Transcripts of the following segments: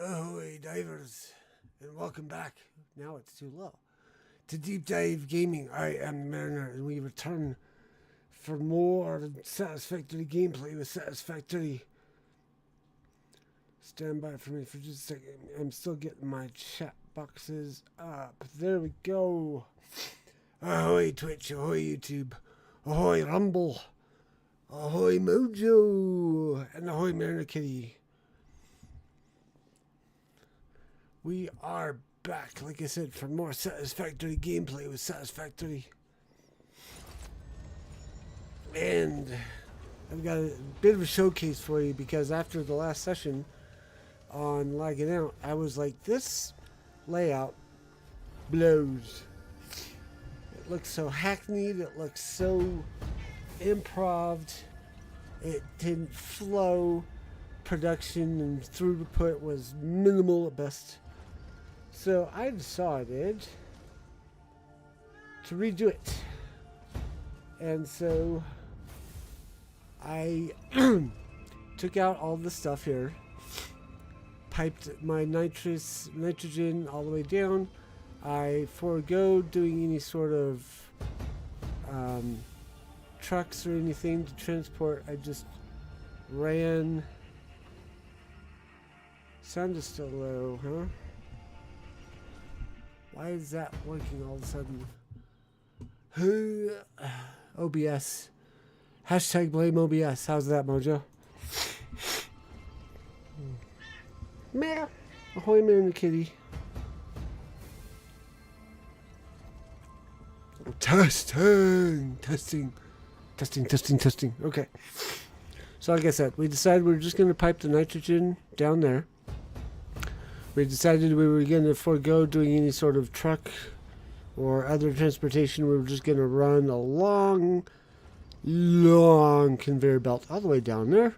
Ahoy, divers, and welcome back. Now it's too low. To Deep Dive Gaming, I am Mariner, and we return for more satisfactory gameplay with Satisfactory. Stand by for me for just a second. I'm still getting my chat boxes up. There we go. Ahoy, Twitch. Ahoy, YouTube. Ahoy, Rumble. Ahoy, Mojo. And ahoy, Mariner Kitty. We are back, like I said, for more Satisfactory gameplay with Satisfactory. And I've got a bit of a showcase for you because after the last session on Lagging Out, I was like, this layout blows. It looks so hackneyed, it looks so improved, it didn't flow, production and throughput was minimal at best. So I decided to redo it. And so I took out all the stuff here, piped my nitrogen all the way down. I forego doing any sort of trucks or anything to transport. I just ran. Sound is still low, huh? Why is that working all of a sudden? OBS. Hashtag blame OBS. How's that, Mojo? Meh. Ahoy, Mariner Kitty. Testing. Okay. So like I said, we decided we were just going to pipe the nitrogen down there. We decided we were going to forego doing any sort of truck or other transportation. We were just going to run a long conveyor belt all the way down there.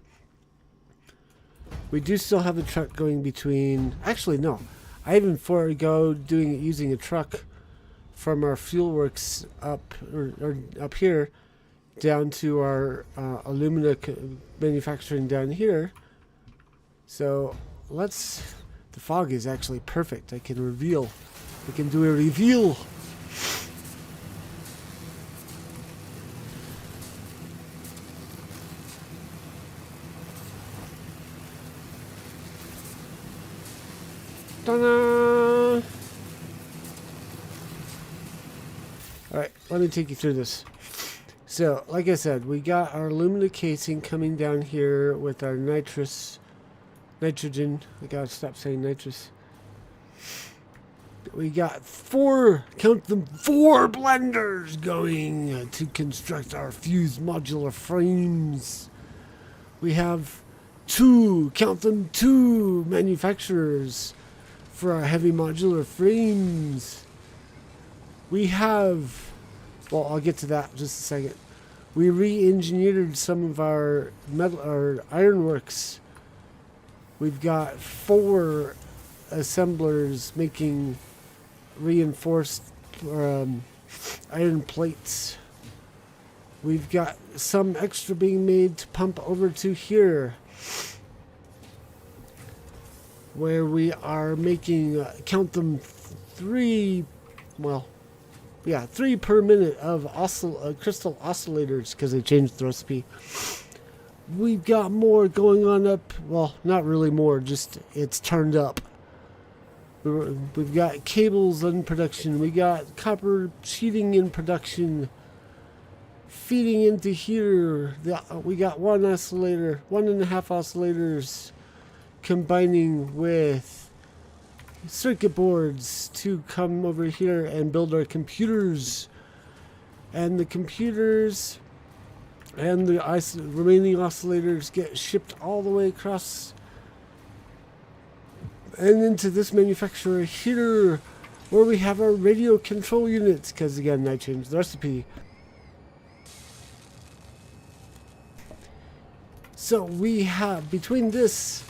We do still have a truck going between... Actually, no. I even forego doing it using a truck from our fuel works up here down to our alumina manufacturing down here. So let's... The fog is actually perfect. I can reveal. We can do a reveal. Ta-da! Alright, let me take you through this. So, like I said, we got our alumina casing coming down here with our nitrogen. I gotta stop saying nitrous. We got four, count them, four blenders going to construct our fused modular frames. We have two, count them, two manufacturers for our heavy modular frames. We have, well, I'll get to that in just a second. We re-engineered some of our ironworks. We've got four assemblers making reinforced iron plates. We've got some extra being made to pump over to here, where we are making, count them, three per minute of crystal oscillators, because they changed the recipe. We've got more going on up, well, not really more, just it's turned up. We've got cables in production. We got copper sheeting in production. Feeding into here, we got one oscillator, 1.5 oscillators combining with circuit boards to come over here and build our computers. And the computers and the remaining oscillators get shipped all the way across and into this manufacturer here, where we have our radio control units, because again I changed the recipe. So we have, between this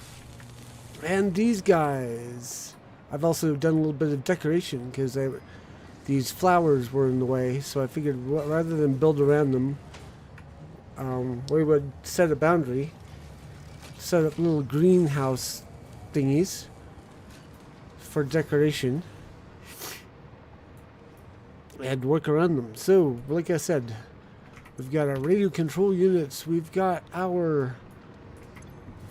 and these guys, I've also done a little bit of decoration, because these flowers were in the way, so I figured rather than build around them, we would set a boundary, set up little greenhouse thingies for decoration, and work around them. So, like I said, we've got our radio control units, we've got our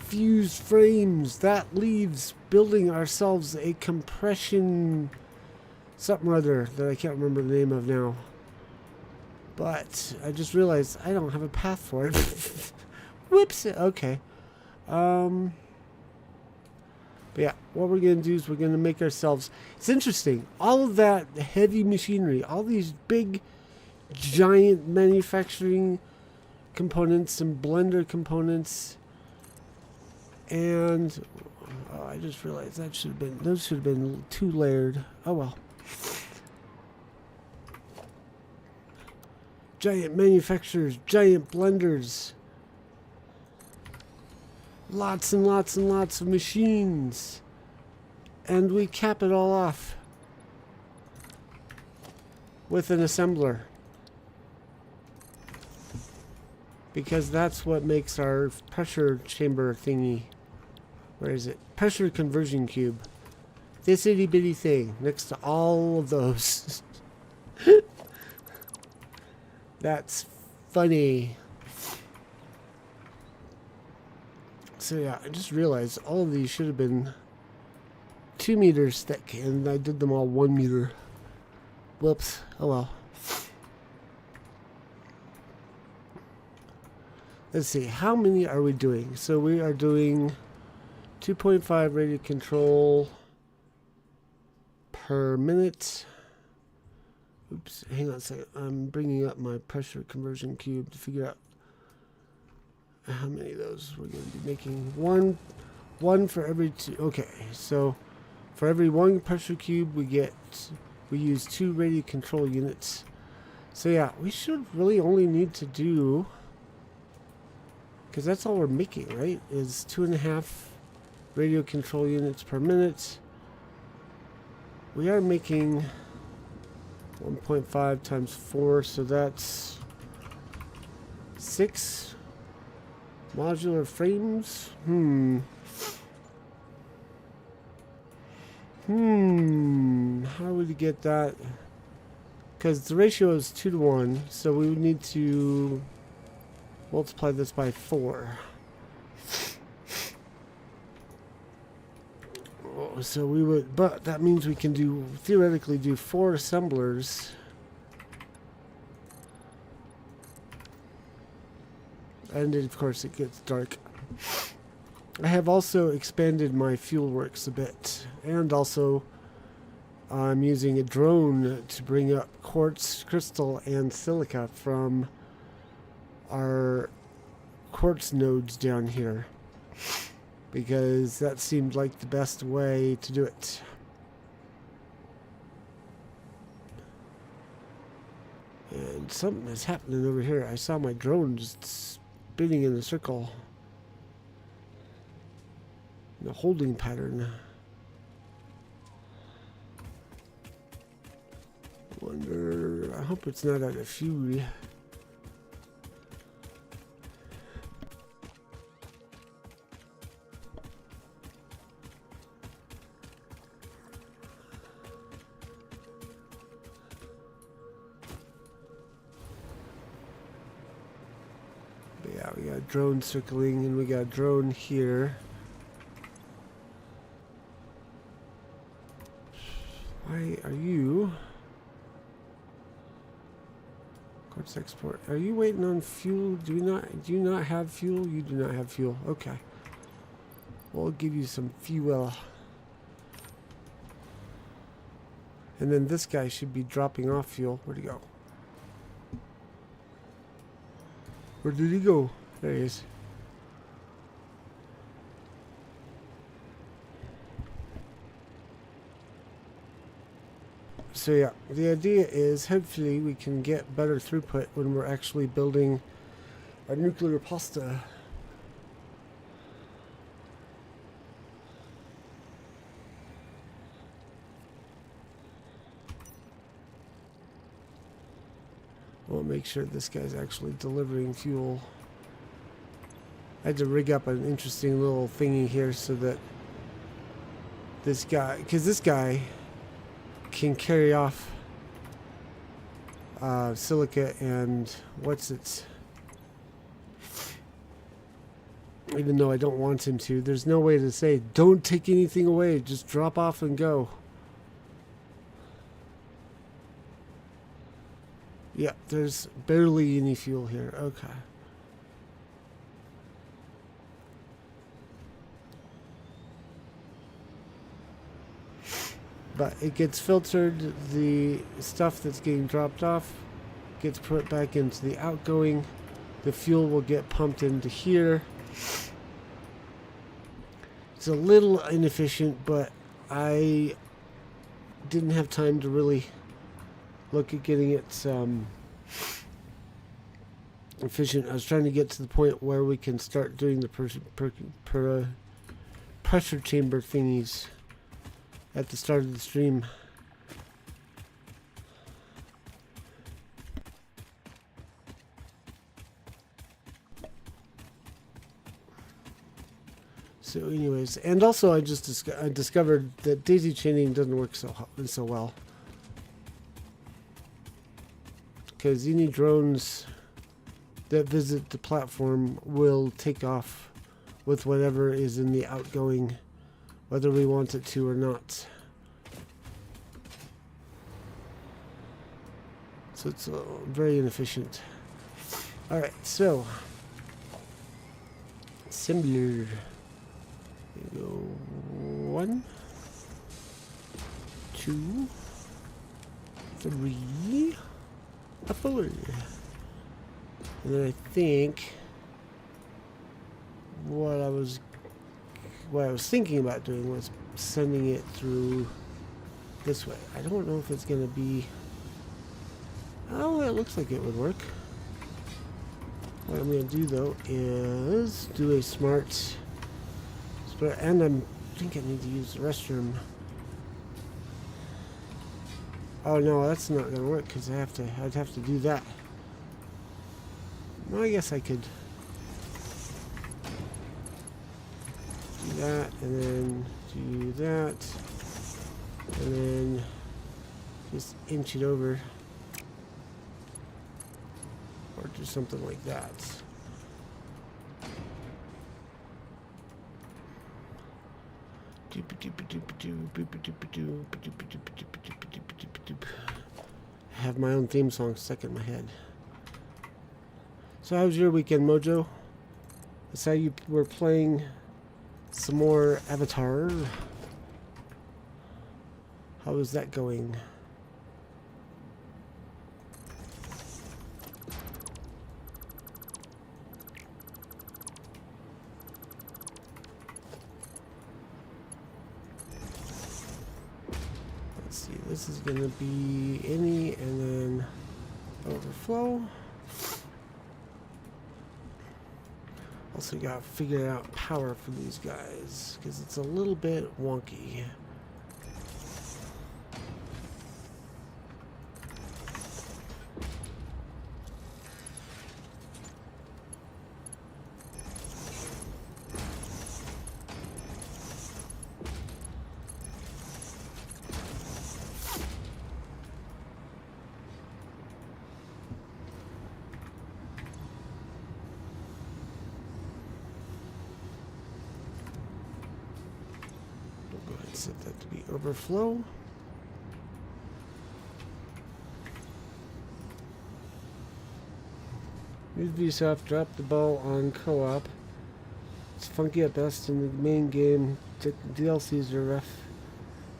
fused frames. That leaves building ourselves a compression something or other that I can't remember the name of now. But I just realized I don't have a path for it. Whoops. Okay. But yeah, what we're going to do is we're going to make ourselves... It's interesting. All of that heavy machinery, all these big, giant manufacturing components and blender components. And I just realized those should have been 2 layered. Oh well. Giant manufacturers, giant blenders. Lots and lots and lots of machines. And we cap it all off with an assembler. Because that's what makes our pressure chamber thingy. Where is it? Pressure conversion cube. This itty bitty thing next to all of those. That's funny. So yeah, I just realized all of these should have been 2 meters thick, and I did them all 1 meter. Whoops. Oh well. Let's see, how many are we doing? So we are doing 2.5 radio control per minute. Oops, hang on a second. I'm bringing up my pressure conversion cube to figure out how many of those we're going to be making. One for every 2. Okay, so for every 1 pressure cube we use 2 radio control units. So yeah, we should really only need to do, because that's all we're making, right? Is 2.5 radio control units per minute. We are making 1.5 times 4, so that's 6 modular frames. How would you get that? Because the ratio is 2 to 1, so we would need to multiply this by 4. So we would, but that means we can theoretically do 4 assemblers. And of course it gets dark. I have also expanded my fuel works a bit, and also I'm using a drone to bring up quartz, crystal, and silica from our quartz nodes down here, because that seemed like the best way to do it. And something is happening over here. I saw my drone just spinning in a circle in a holding pattern. Wonder, I hope it's not out of fuel. But yeah, we got a drone circling, and we got a drone here. Why are you? Quartz export. Are you waiting on fuel? Do you not have fuel? You do not have fuel. Okay. We'll give you some fuel. And then this guy should be dropping off fuel. Where'd he go? Where did he go? There he is. So yeah, the idea is hopefully we can get better throughput when we're actually building our nuclear pasta. We'll make sure this guy's actually delivering fuel. I had to rig up an interesting little thingy here so that this guy, because this guy can carry off silica and what's it, even though I don't want him to. There's no way to say don't take anything away, just drop off and go. Yeah, there's barely any fuel here. Okay. But it gets filtered, the stuff that's getting dropped off gets put back into the outgoing, the fuel will get pumped into here. It's a little inefficient, but I didn't have time to really look at getting it efficient. I was trying to get to the point where we can start doing the pressure chamber thingies at the start of the stream. So anyways, and also I discovered that daisy chaining doesn't work so well, because any drones that visit the platform will take off with whatever is in the outgoing, whether we want it to or not. So it's very inefficient. Alright, so assembler. Go 1, 2, 3, 4. And then I think what I was thinking about doing was sending it through this way. I don't know if it's going to be... Oh, it looks like it would work. What I'm going to do, though, is do a smart... And I think I need to use the restroom. Oh, no, that's not going to work, because I'd have to do that. Well, I guess I could do that, and then do that, and then just inch it over, or do something like that. I have my own theme song stuck in my head. So how was your weekend, Mojo? I saw you were playing some more Avatar. How is that going? Let's see, this is gonna be any and then overflow. Also gotta figure out power for these guys because it's a little bit wonky. Go ahead and set that to be overflow. Ubisoft dropped the ball on co-op. It's funky at best in the main game. The DLCs are rough.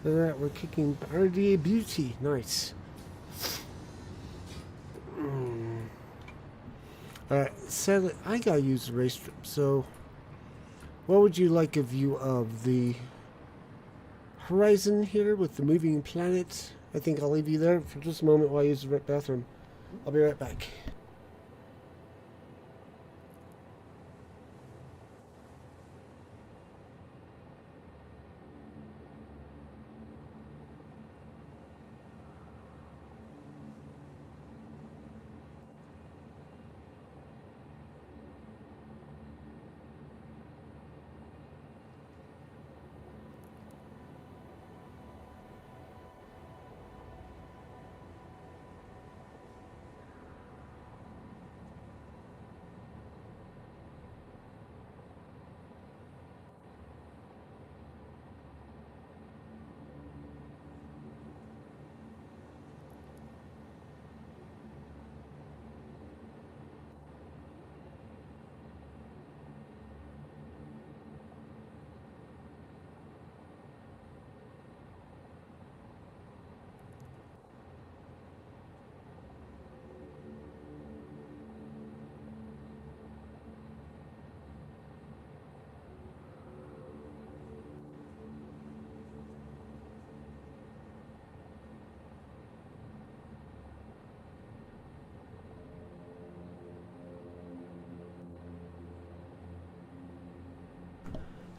Other than that, we're kicking RDA Beauty. Nice. Alright, sadly, I gotta use the race strip, so what would you like a view of? The horizon here with the moving planet? I think I'll leave you there for just a moment while I use the bathroom. I'll be right back.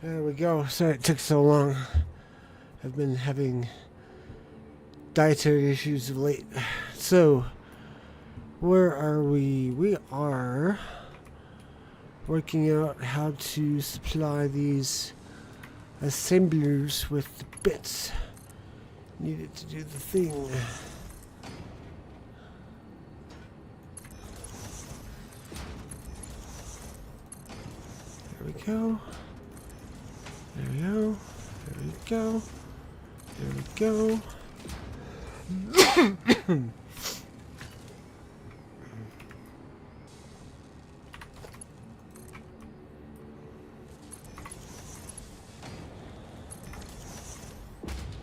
There we go. Sorry it took so long. I've been having dietary issues of late. So, where are we? We are working out how to supply these assemblers with the bits needed to do the thing. There we go. There we go. There we go. There we go.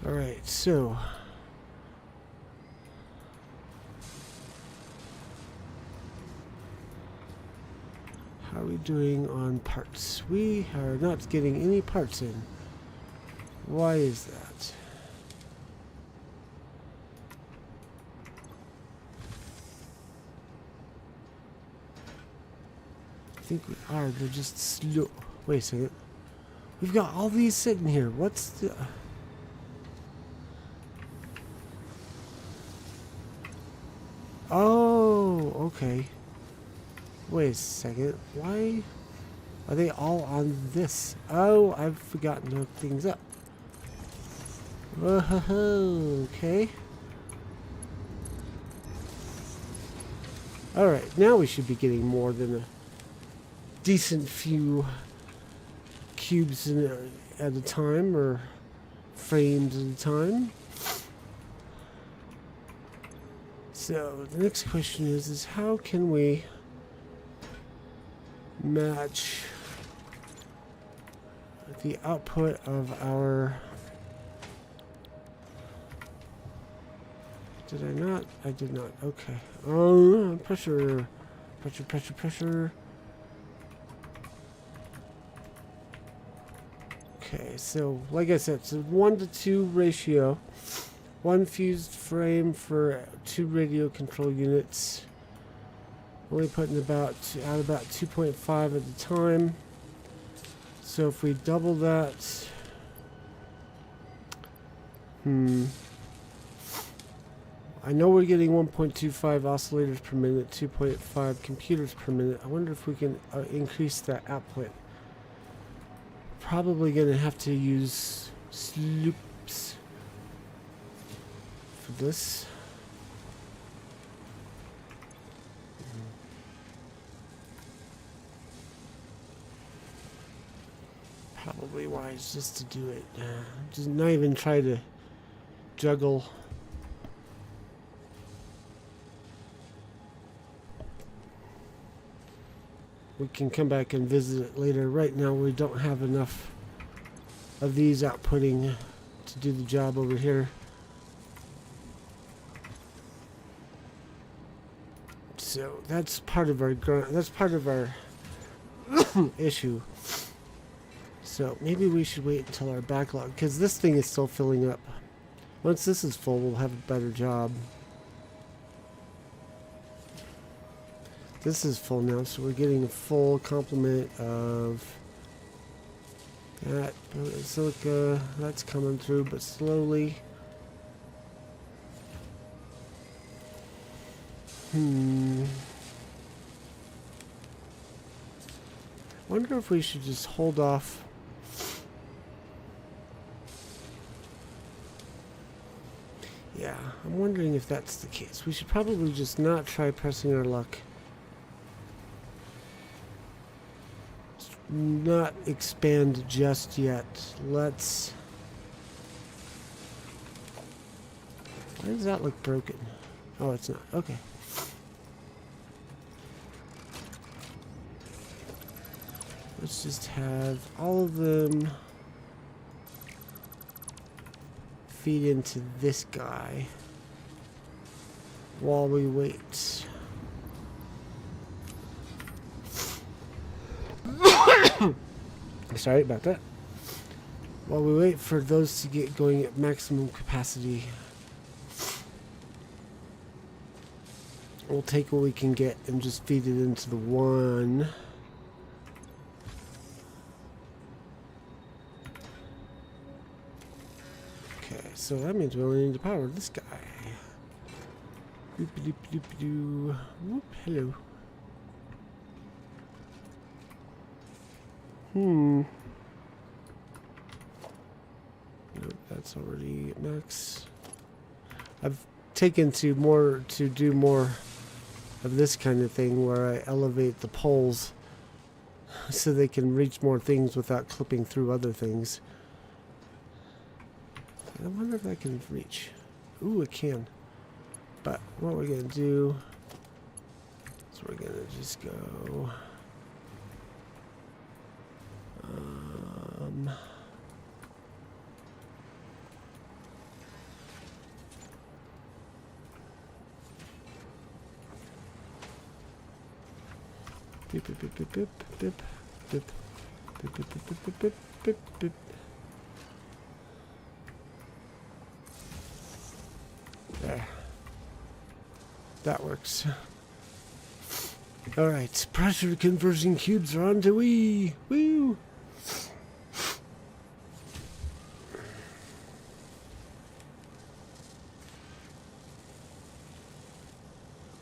All right, so how are we doing on parts? We are not getting any parts in. Why is that? I think we are. They're just slow. Wait a second. We've got all these sitting here. What's the... Oh, okay. Wait a second. Why are they all on this? Oh, I've forgotten to hook things up. Whoa, okay. Alright, now we should be getting more than a decent few cubes at a time, or frames at a time. So the next question is how can we match the output of our Did I not? I did not. Okay. Oh, pressure. Pressure, pressure, pressure. Okay, so like I said, it's a 1-to-2 ratio. One fused frame for 2 radio control units. Only putting out about 2.5 at a time. So if we double that, I know we're getting 1.25 oscillators per minute, 2.5 computers per minute. I wonder if we can increase that output. Probably going to have to use sloops for this. Probably wise just to do it. Just not even try to juggle. We can come back and visit it later. Right now we don't have enough of these outputting to do the job over here. So that's part of our issue. So maybe we should wait until our backlog, because this thing is still filling up. Once this is full, we'll have a better job. This is full now, so we're getting a full complement of that silica. That's coming through, but slowly. Wonder if we should just hold off. Yeah, I'm wondering if that's the case. We should probably just not try pressing our luck. Not expand just yet. Let's... Why does that look broken? Oh, it's not. Okay. Let's just have all of them feed into this guy while we wait. Sorry about that. While we wait for those to get going at maximum capacity, we'll take what we can get and just feed it into the one. Okay, so that means we only need to power this guy. Doop-a-doop-a-doop-a-doo. Whoop, hello. Nope, that's already max. I've taken to do more of this kind of thing where I elevate the poles so they can reach more things without clipping through other things. I wonder if I can reach. Ooh, it can. But what we're gonna do is we're gonna just go. Beep, beep, beep, beep, beep, beep, beep, beep, beep, beep, beep, beep, beep, beep. There. That works. Alright, pressure conversion cubes are on to Wii! Woo!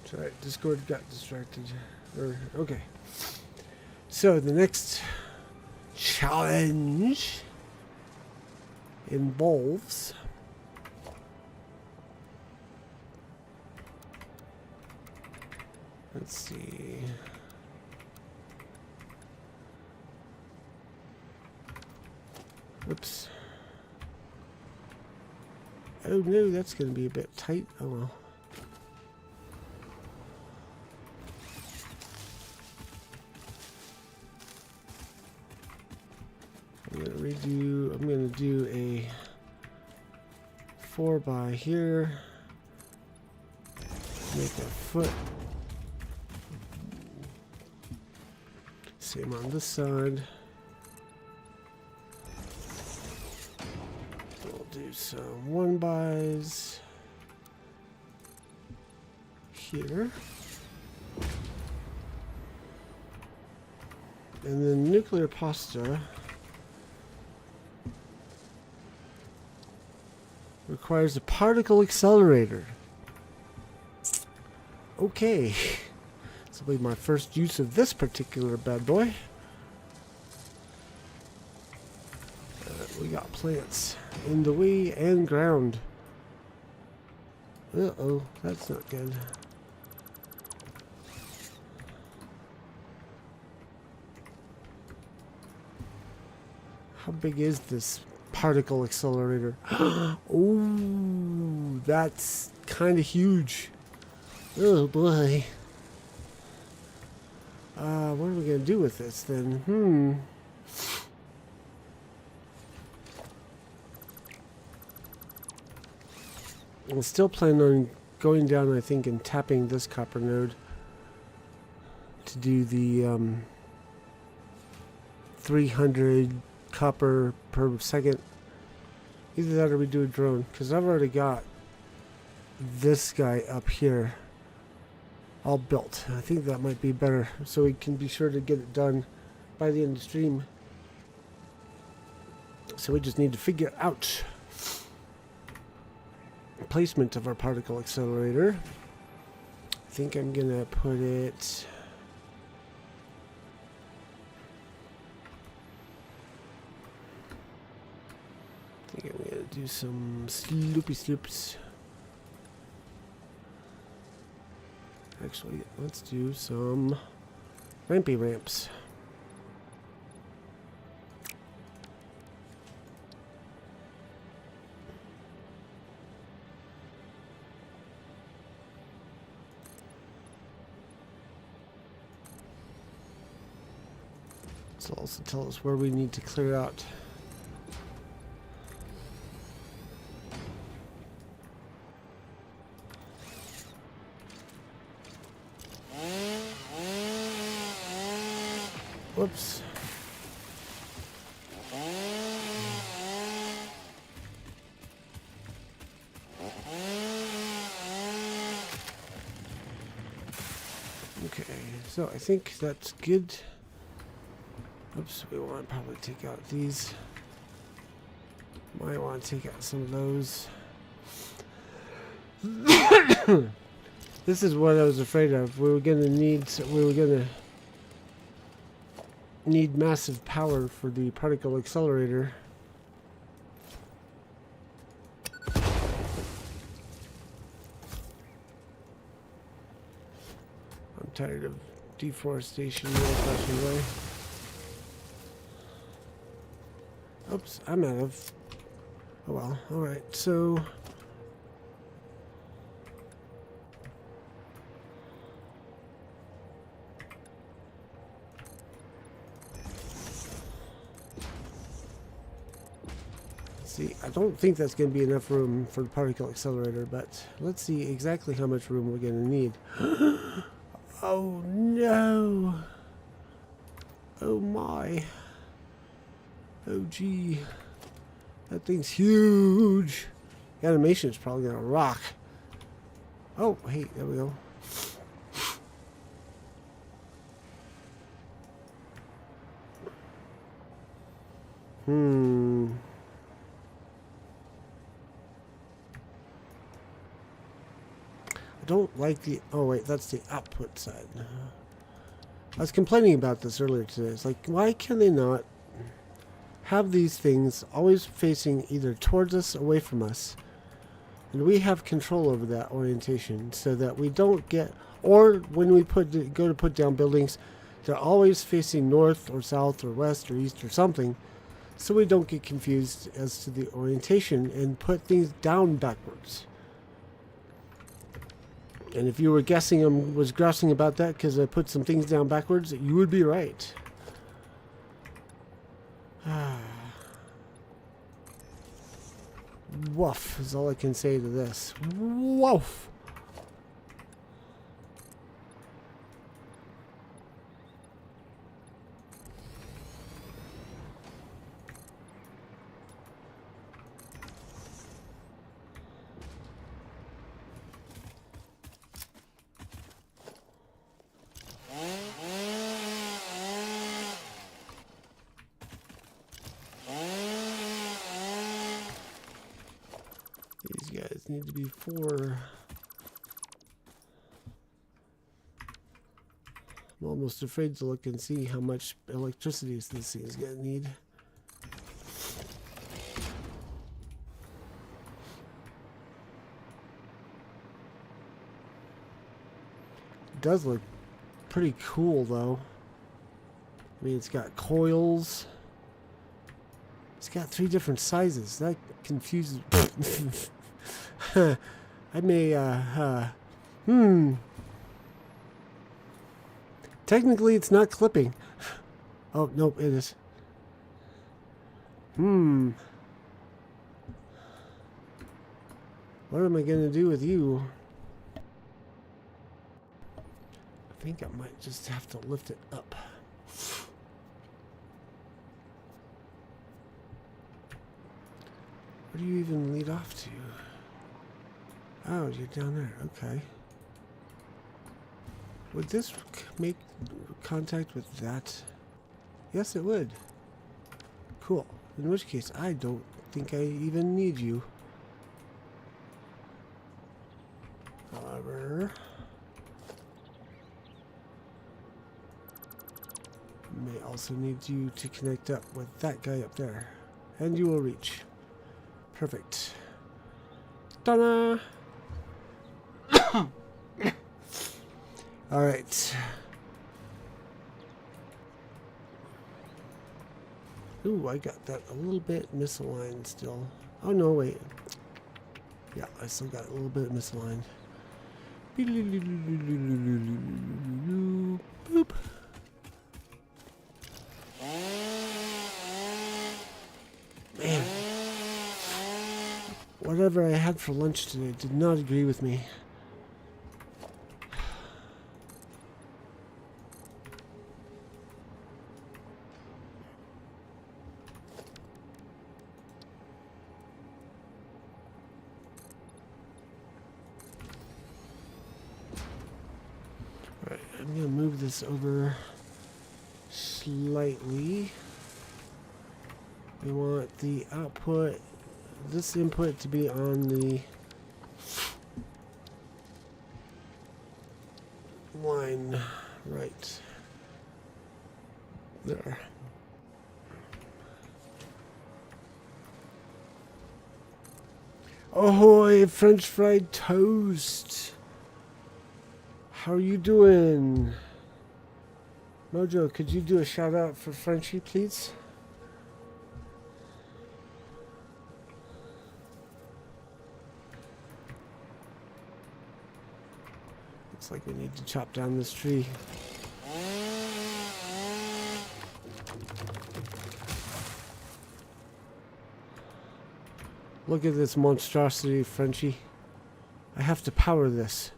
Sorry, Discord got distracted. Okay. So the next challenge involves let's see. Oops. Oh no, that's going to be a bit tight. Oh well. I'm going to do a 4 by here, make a foot. Same on this side. We'll do some 1-bys here. And then nuclear pasta requires a particle accelerator. Okay. This will be my first use of this particular bad boy. We got plants in the way and ground. Uh-oh, that's not good. How big is this particle accelerator? Oh, that's kind of huge. Oh boy. What are we going to do with this then? I'm still planning on going down, I think, and tapping this copper node to do the 300 copper per second. Either that or we do a drone, because I've already got this guy up here all built. I think that might be better, so we can be sure to get it done by the end of the stream. So we just need to figure out placement of our particle accelerator. I think I'm gonna put it I'm gonna do some sloopy sloops. Actually, let's do some rampy ramps. This will also tell us where we need to clear out. Whoops. Okay, so I think that's good. Oops, we want to probably take out these. Might want to take out some of those. This is what I was afraid of. We were gonna need massive power for the particle accelerator. I'm tired of deforestation the old-fashioned way. Oops, I'm out of... Oh well, alright, so... See, I don't think that's going to be enough room for the particle accelerator, but let's see exactly how much room we're going to need. Oh no! Oh my! Oh gee! That thing's huge! The animation is probably going to rock. Oh, hey, there we go. I don't like the... Oh wait, that's the output side. I was complaining about this earlier today. It's like, why can they not have these things always facing either towards us or away from us? And we have control over that orientation so that we don't get... Or when we go to put down buildings, they're always facing north or south or west or east or something, so we don't get confused as to the orientation and put things down backwards. And if you were guessing I was grousing about that because I put some things down backwards, you would be right. Woof is all I can say to this. Woof! these need to be 4. I'm almost afraid to look and see how much electricity this thing is going to need. It does look pretty cool, though. I mean, it's got coils. It's got 3 different sizes. That confuses... I may, Technically, it's not clipping. Oh, nope, it is. What am I going to do with you? I think I might just have to lift it up. Where do you even lead off to? Oh, you're down there. Okay. Would this make contact with that? Yes, it would. Cool. In which case, I don't think I even need you. However, I may also need you to connect up with that guy up there. And you will reach. Perfect. Ta-da! All right. Ooh, I got that a little bit misaligned still. Oh, no, wait. Yeah, I still got a little bit misaligned. Boop. Man. Whatever I had for lunch today did not agree with me. Alright, I'm going to move this over slightly. We want the output, this input to be on the line right there. Ahoy, French fried toast. How are you doing? Mojo, could you do a shout out for Frenchie, please? Looks like we need to chop down this tree. Look at this monstrosity, Frenchie. I have to power this.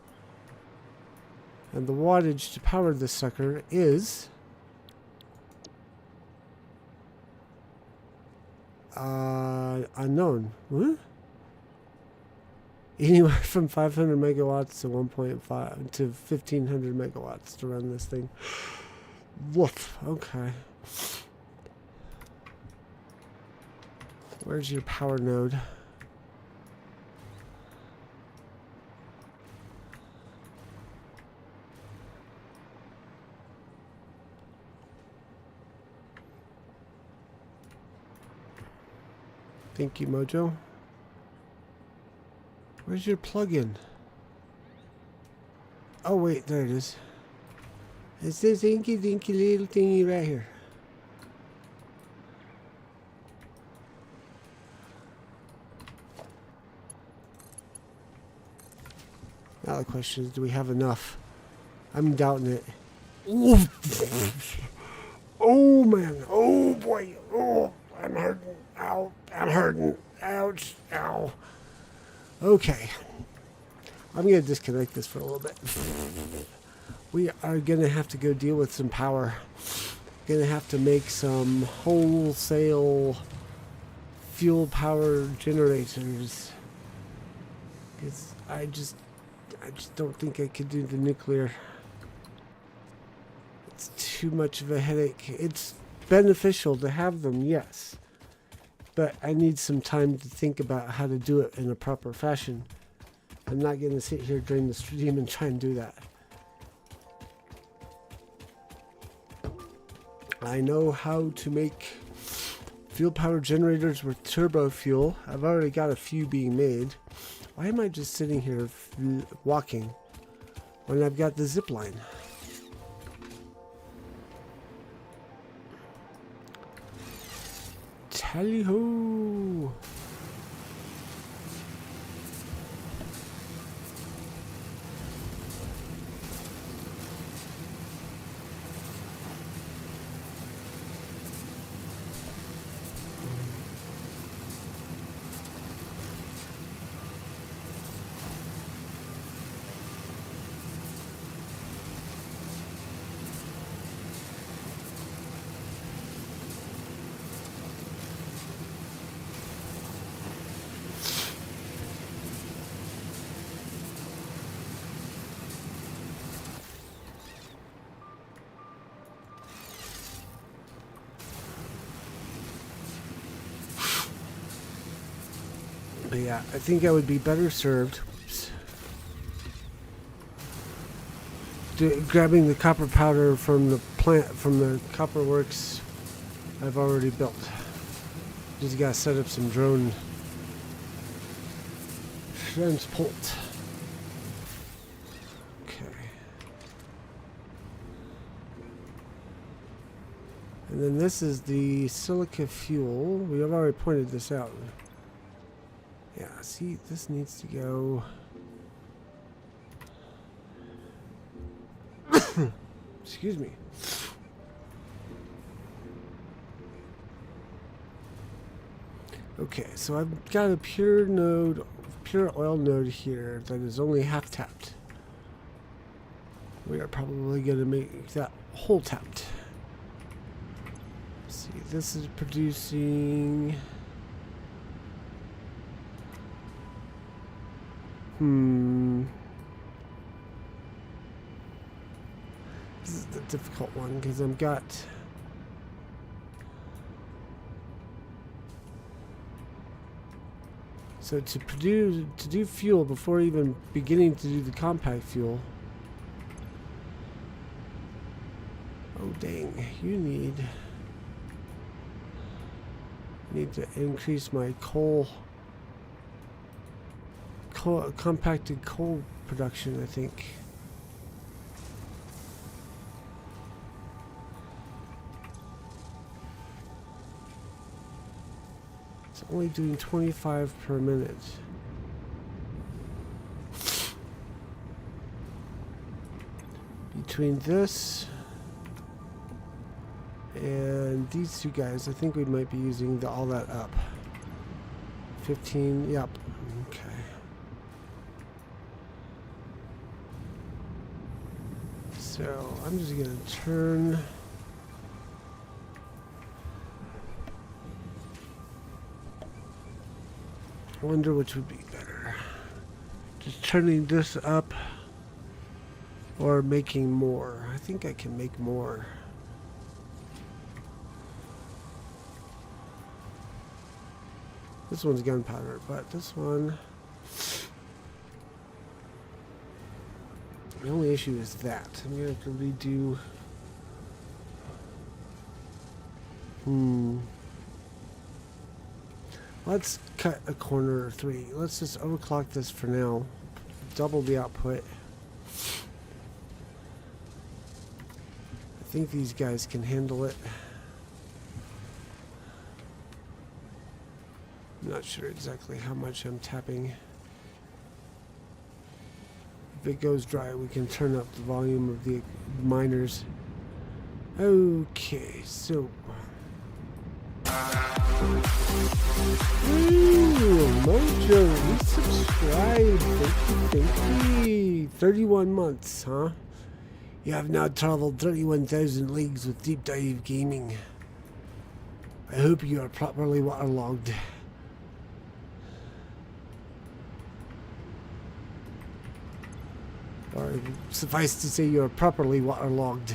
And the wattage to power this sucker is... unknown. What? Anywhere from 500 megawatts to 1.5 to 1500 megawatts to run this thing. Woof. Okay. Where's your power node? Thank you, Mojo. Where's your plug-in? Oh, wait, there it is. It's this inky dinky little thingy right here. Now the question is, do we have enough? I'm doubting it. Oh, man. Oh, boy. Oh, I'm hurting. Ow. I'm hurting. Ouch. Ow. Okay. I'm going to disconnect this for a little bit. We are going to have to go deal with some power. Going to have to make some wholesale fuel power generators. Because I just don't think I could do the nuclear. It's too much of a headache. It's beneficial to have them, yes. But I need some time to think about how to do it in a proper fashion. I'm not going to sit here during the stream and try and do that. I know how to make fuel power generators with turbo fuel. I've already got a few being made. Why am I just sitting here walking when I've got the zip line? Tally-ho! But yeah, I think I would be better served grabbing the copper powder from the plant, from the copper works I've already built. Just gotta set up some drone transport. Okay. And then this is the silica fuel. We have already pointed this out. Yeah, see, this needs to go. Excuse me. Okay, so I've got a pure oil node here that is only half tapped. We are probably going to make that whole tapped. Let's see, this is producing. This is the difficult one because I've got. So to do fuel before even beginning to do the compact fuel. Oh dang, you need to increase my compacted coal production, I think. It's only doing 25 per minute. Between this and these two guys, I think we might be using all that up. 15, yep, okay. So I'm just gonna turn. I wonder which would be better. Just turning this up or making more. I think I can make more. This one's gunpowder, but this one. The only issue is that I'm gonna have to redo. Let's cut a corner or three. Let's just overclock this for now. Double the output. I think these guys can handle it. I'm not sure exactly how much I'm tapping. If it goes dry, we can turn up the volume of the miners. Okay, so. Ooh, Mojo, resubscribed. Thank you. 31 months, huh? You have now traveled 31,000 leagues with Deep Dive Gaming. I hope you are properly waterlogged. Or suffice to say, you are properly waterlogged.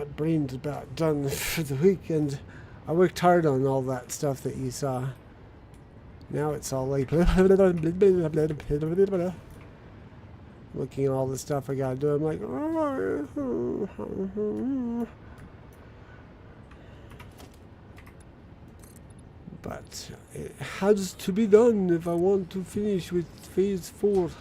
my brain's about done for the weekend. I worked hard on all that stuff that you saw. Now it's all like looking at all the stuff I gotta do. I'm like, but it has to be done if I want to finish with phase 4.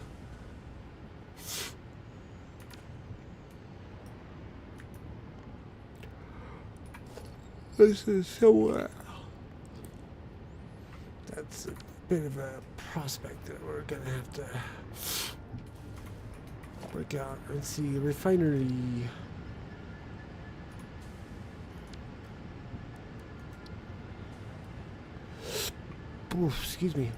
This is so. That's a bit of a prospect that we're gonna have to work out. Let's see, refinery. Oof, excuse me.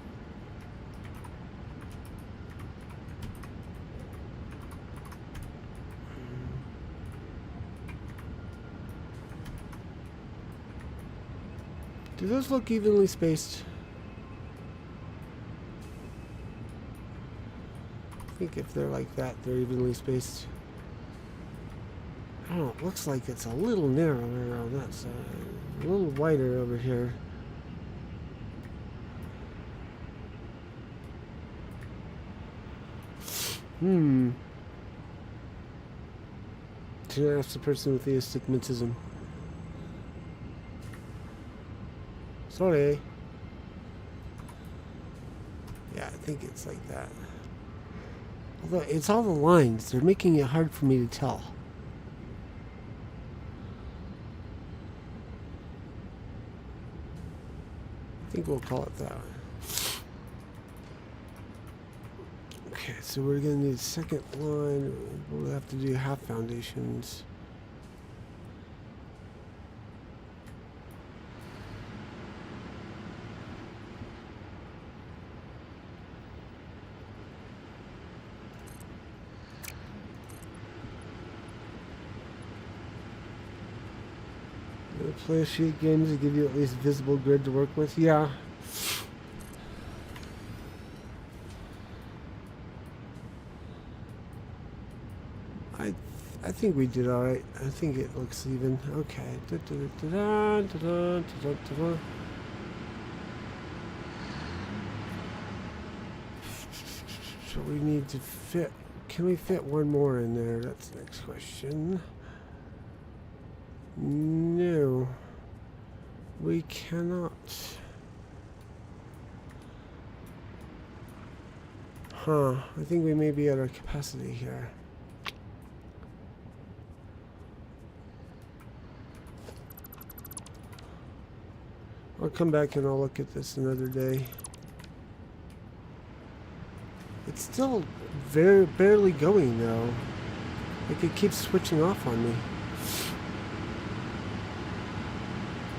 Do those look evenly spaced? I think if they're like that, they're evenly spaced. I don't know, it looks like it's a little narrower on that side, a little wider over here. Should I ask the person with the astigmatism? Sorry. Yeah, I think it's like that. Although it's all the lines, they're making it hard for me to tell. I think we'll call it that. Okay, so we're gonna need a second line. We'll have to do half foundations. Play a sheet game to give you at least visible grid to work with. Yeah. I think we did all right. I think it looks even. Okay. So we need to fit. Can we fit one more in there? That's the next question. No, we cannot. Huh, I think we may be at our capacity here. I'll come back and I'll look at this another day. It's still very barely going though. Like it keeps switching off on me.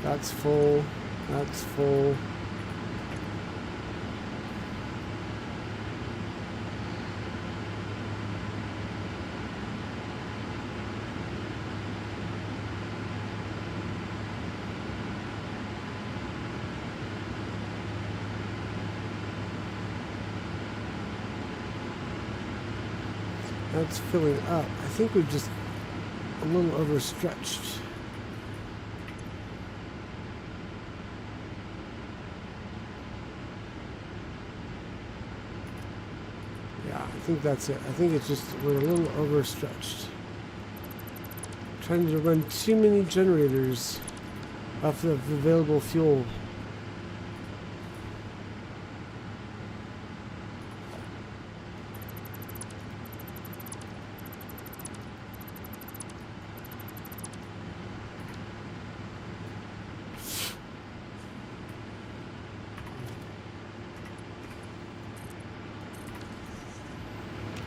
That's full. That's full. That's filling up. I think we're just a little overstretched. I think that's it. I think it's just we're a little overstretched. Trying to run too many generators off of available fuel.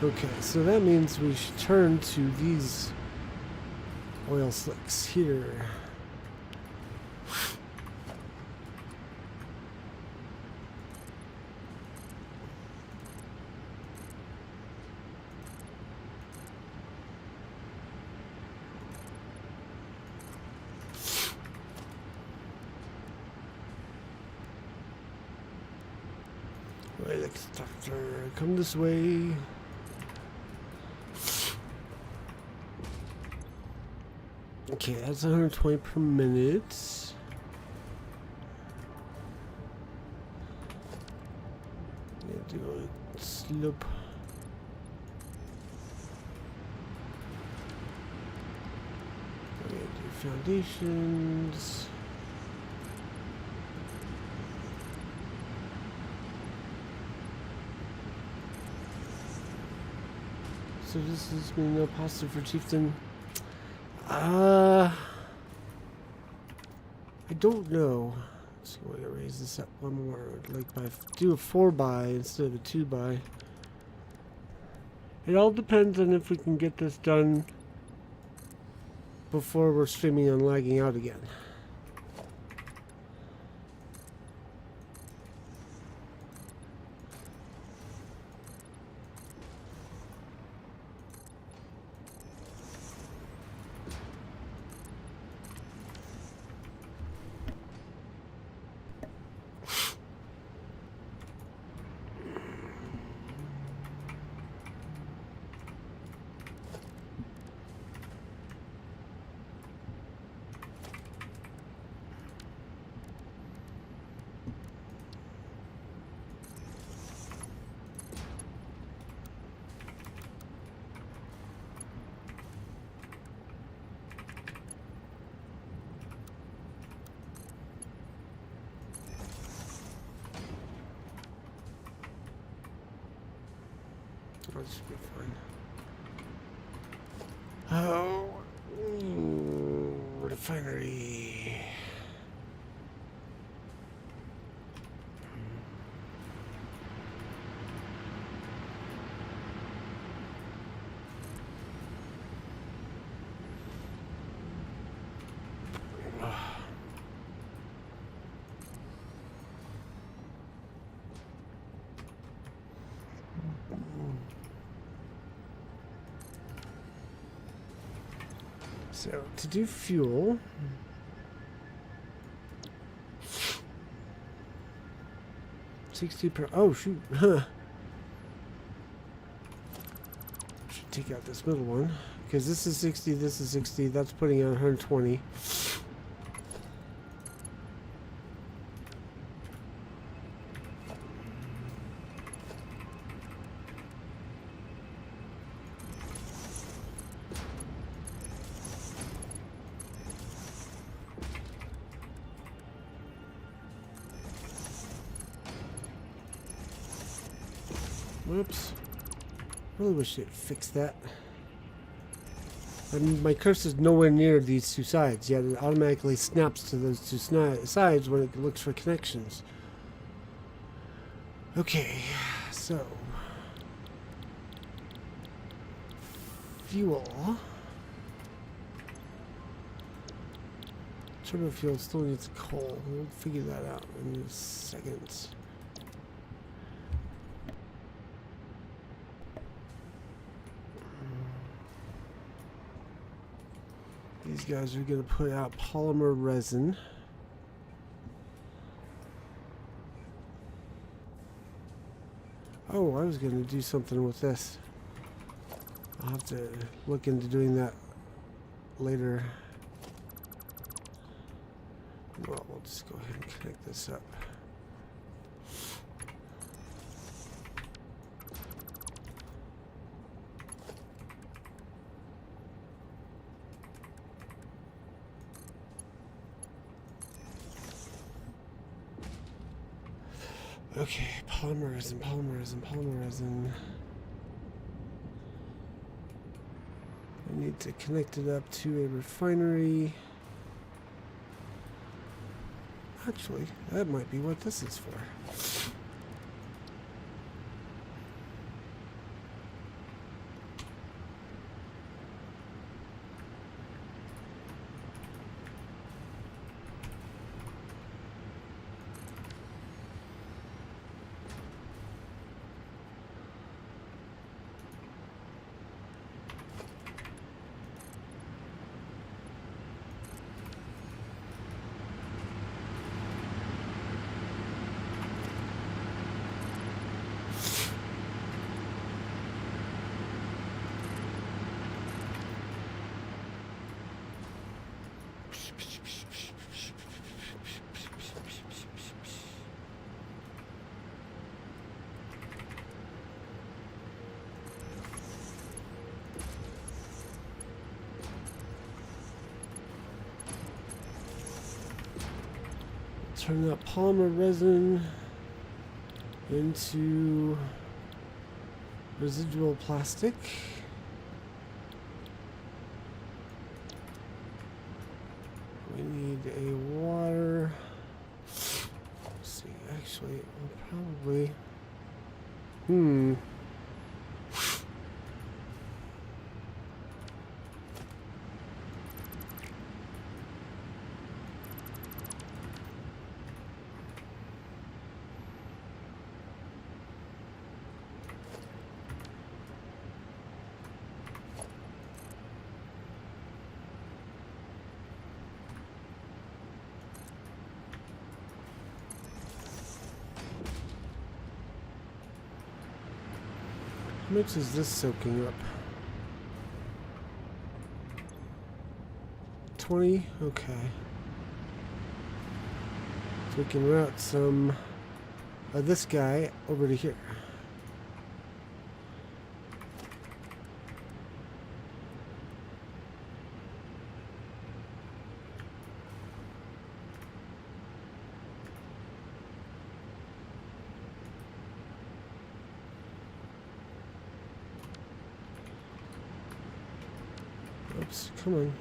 Okay, so that means we should turn to these oil slicks here. Right, extractor, come this way. Okay, that's 120 per minute. Do a slope. Do foundations. So this is me no pasta for chieftain. I don't know. So we're gonna raise this up one more. Like do a 4x instead of a 2x. It all depends on if we can get this done before we're streaming and lagging out again. That should be fine. Oh, refinery. So to do fuel, $60 per. Oh shoot! Huh. Should take out this middle one because this is 60. This is 60. That's putting out 120. Whoops. Really wish it fixed that. And my cursor's nowhere near these two sides, yet it automatically snaps to those two sides when it looks for connections. Okay, so fuel. Turbo fuel still needs coal. We'll figure that out in a second. These guys are going to put out polymer resin. Oh, I was going to do something with this. I'll have to look into doing that later. Well, we'll just go ahead and connect this up. Okay, polymer resin, polymer resin, polymer resin. I need to connect it up to a refinery. Actually, that might be what this is for. turn that polymer resin into residual plastic. We need a water. Let's see, actually, we'll probably. How much is this soaking up? 20? Okay. So we can route some of this guy over to here. Oops, come on.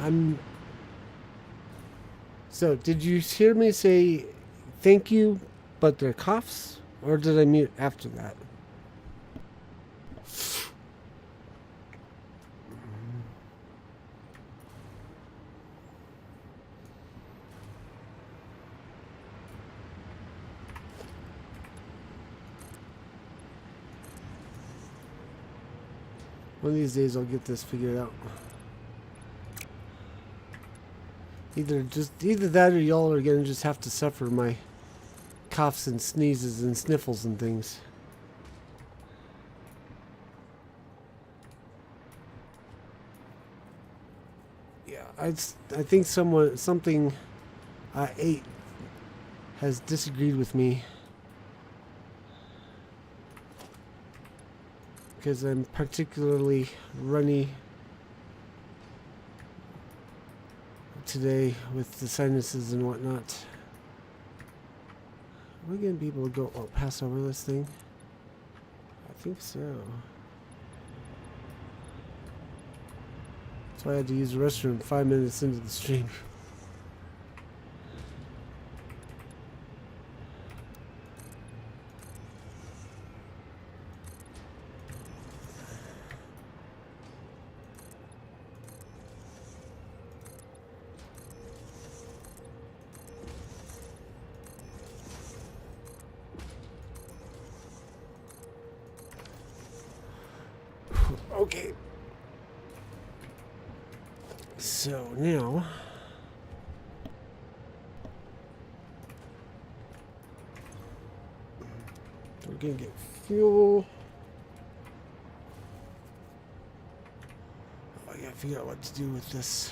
I'm. So, did you hear me say thank you, but they're coughs? Or did I mute after that? One of these days I'll get this figured out. Either that or y'all are gonna just have to suffer my coughs and sneezes and sniffles and things. Yeah, I think something I ate has disagreed with me. Because I'm particularly runny today with the sinuses and whatnot. Are we going to be able to pass over this thing? I think so. That's why I had to use the restroom 5 minutes into the stream. Okay. So now we're gonna get fuel. Oh, I gotta figure out what to do with this.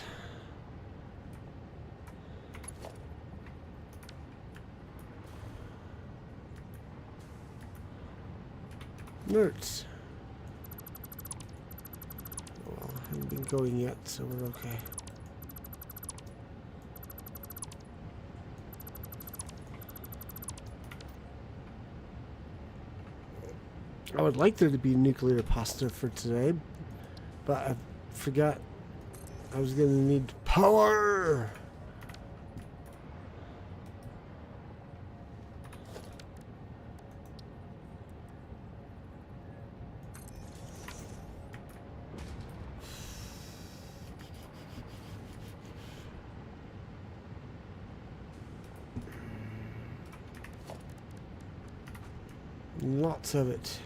Nerds. Well, I haven't been going yet, so we're okay. I would like there to be nuclear pasta for today, but I forgot I was gonna need power. Lots of it.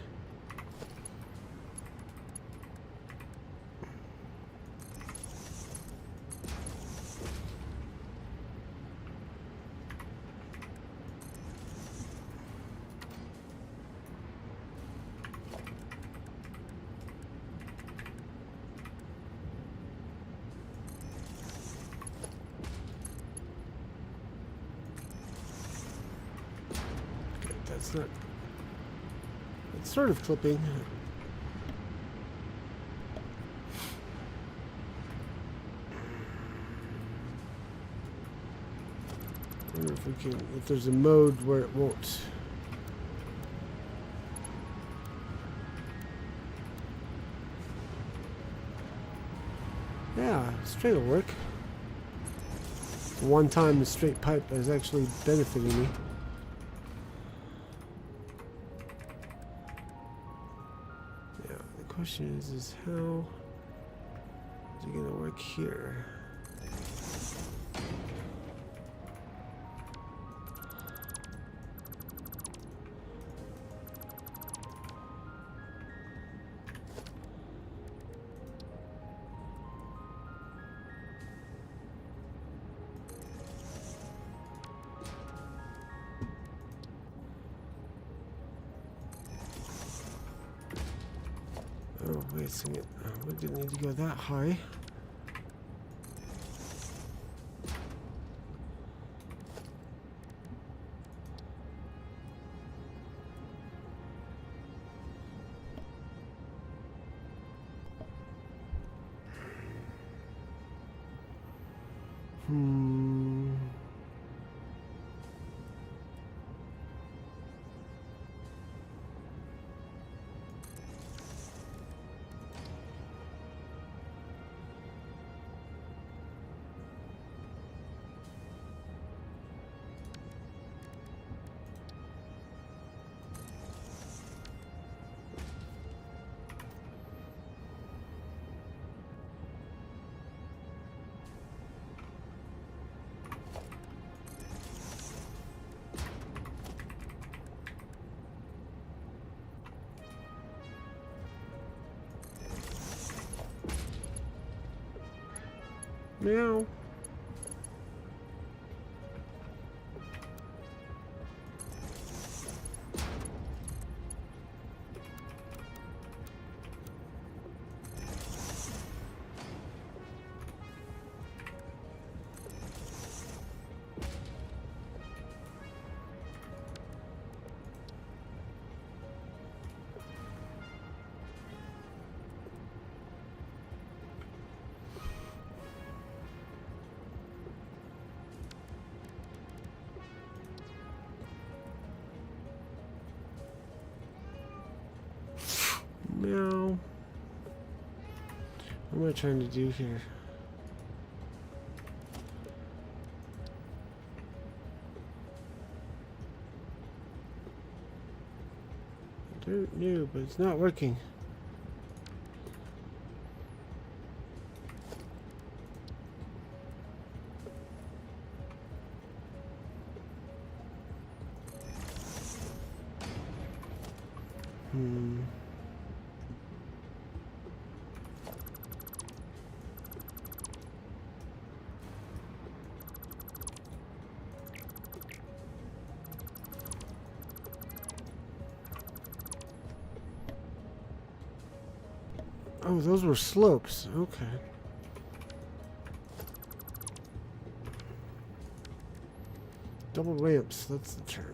Okay, that's not. It's sort of clipping. I wonder if we can, if there's a mode where it won't. Yeah, straight will work. One time the straight pipe is actually benefiting me. Yeah, the question is how is it gonna work here? Oh, wait a second. We didn't need to go that high. Meow. Meow. What am I trying to do here? I don't know, but it's not working. Oh, those were slopes. Okay. Double ramps, that's the term.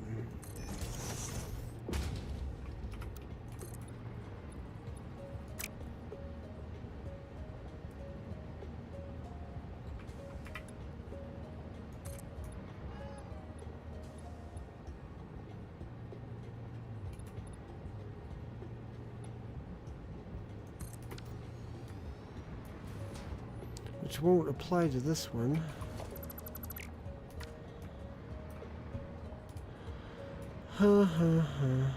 Which won't apply to this one. Ha ha ha.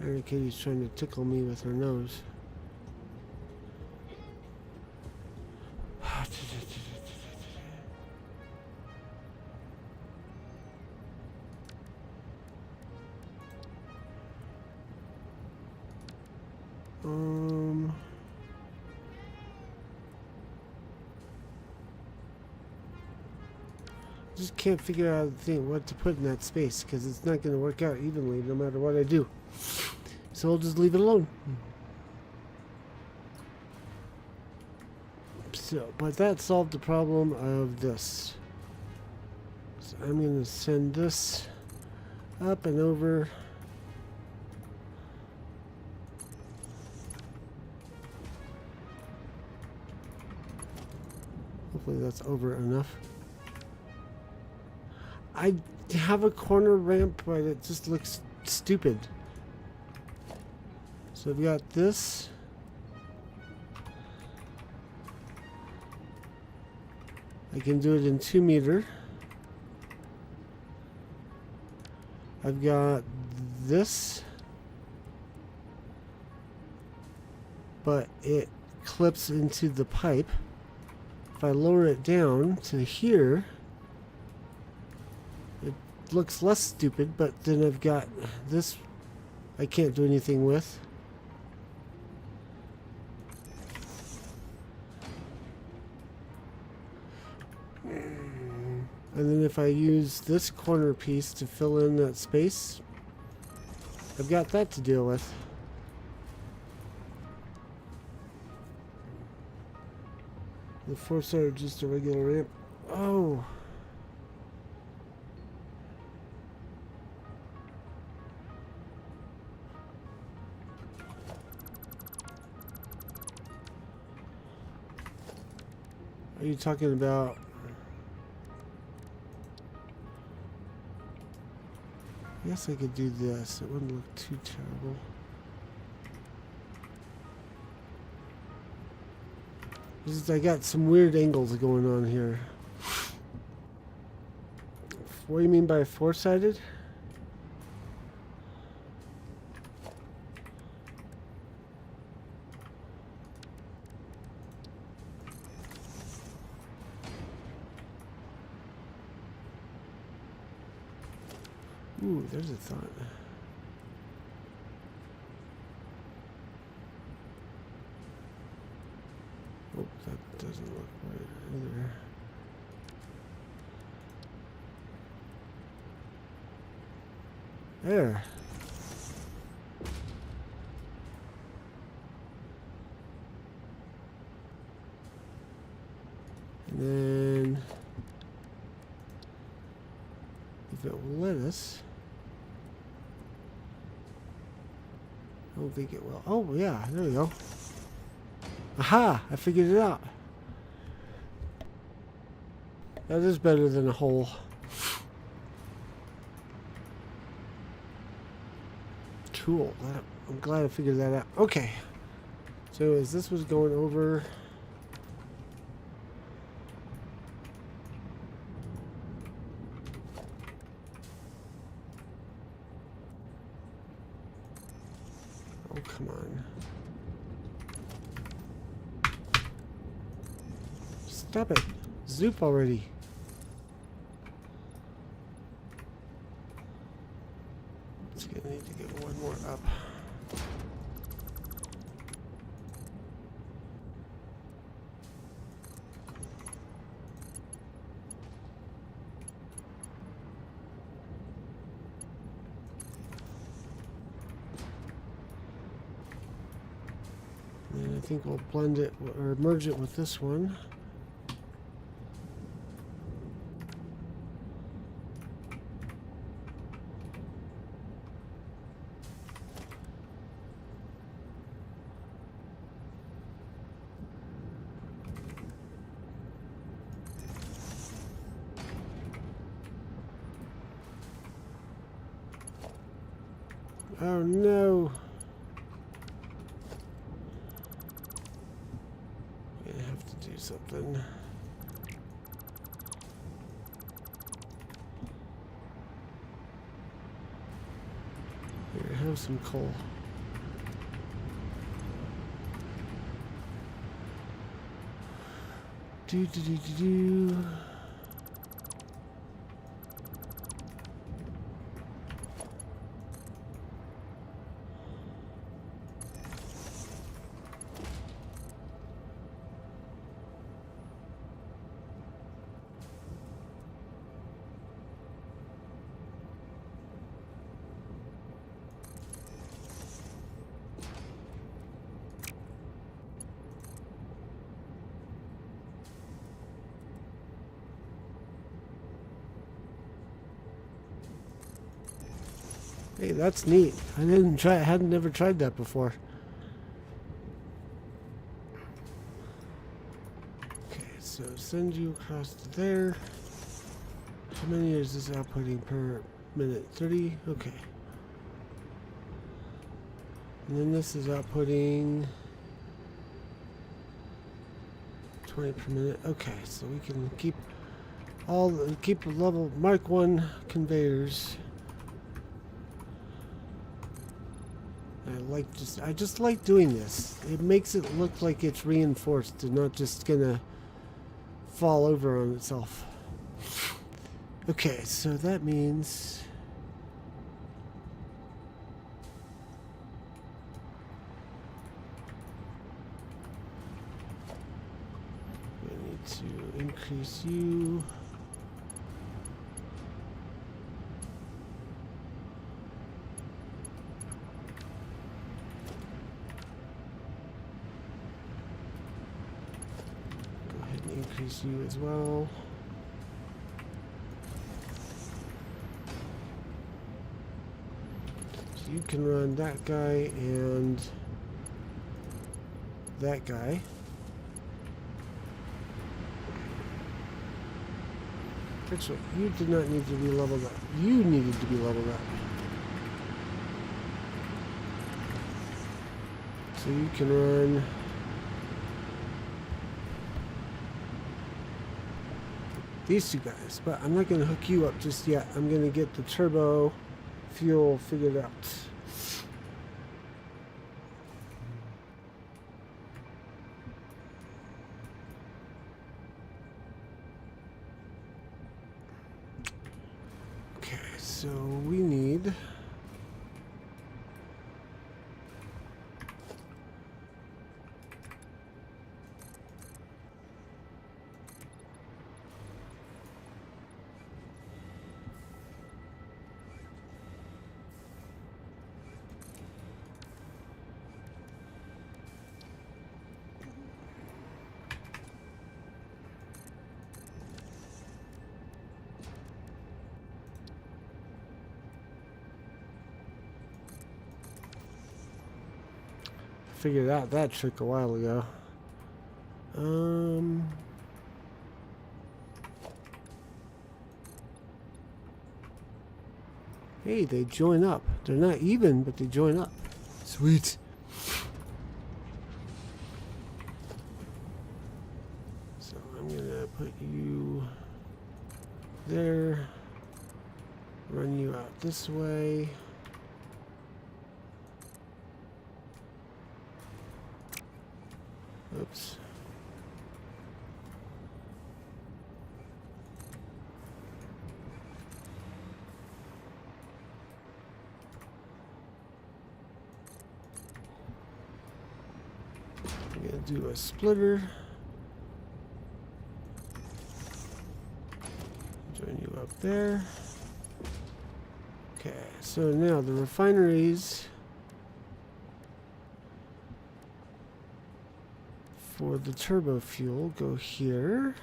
Mary Katie's trying to tickle me with her nose. Just can't figure out what to put in that space because it's not going to work out evenly no matter what I do. So I'll just leave it alone. So, but that solved the problem of this. So I'm going to send this up and over. Hopefully that's over enough. I have a corner ramp, but it just looks stupid. So I've got this. I can do it in 2 meter. I've got this, but it clips into the pipe. If I lower it down to here, it looks less stupid, but then I've got this I can't do anything with. And then if I use this corner piece to fill in that space, I've got that to deal with. The 4-star are just a regular ramp. Oh. Are you talking about... I guess I could do this. It wouldn't look too terrible. I got some weird angles going on here. What do you mean by 4-sided? Ooh, there's a thought. Oh, that doesn't look right either. There. And then if it will let us. I don't think it will. Oh yeah, there we go. Aha! I figured it out. That is better than a hole. Cool. I'm glad I figured that out. Okay. So as this was going over. Oh, come on. Stop it. Zoop already. It's gonna need to get one more up. And I think we'll blend it or merge it with this one. Oh no. I have to do something. Here, have some coal. Do. Hey, that's neat. I hadn't never tried that before. Okay, so send you across to there. How many is this outputting per minute? 30? Okay. And then this is outputting 20 per minute. Okay, so we can keep level Mark 1 conveyors. I just like doing this. It makes it look like it's reinforced and not just gonna fall over on itself. Okay, so that means we need to increase you. Increase you as well. So you can run that guy and that guy. Actually, you did not need to be leveled up. You needed to be leveled up. So you can run these two guys, but I'm not going to hook you up just yet. I'm going to get the turbo fuel figured out. Okay, so we need... Figured out that trick a while ago. Hey, they join up. They're not even, but they join up. Sweet. So I'm gonna put you there. Run you out this way. Oops. I'm going to do a splitter. Join you up there. Okay, so now the refineries for the turbo fuel go here.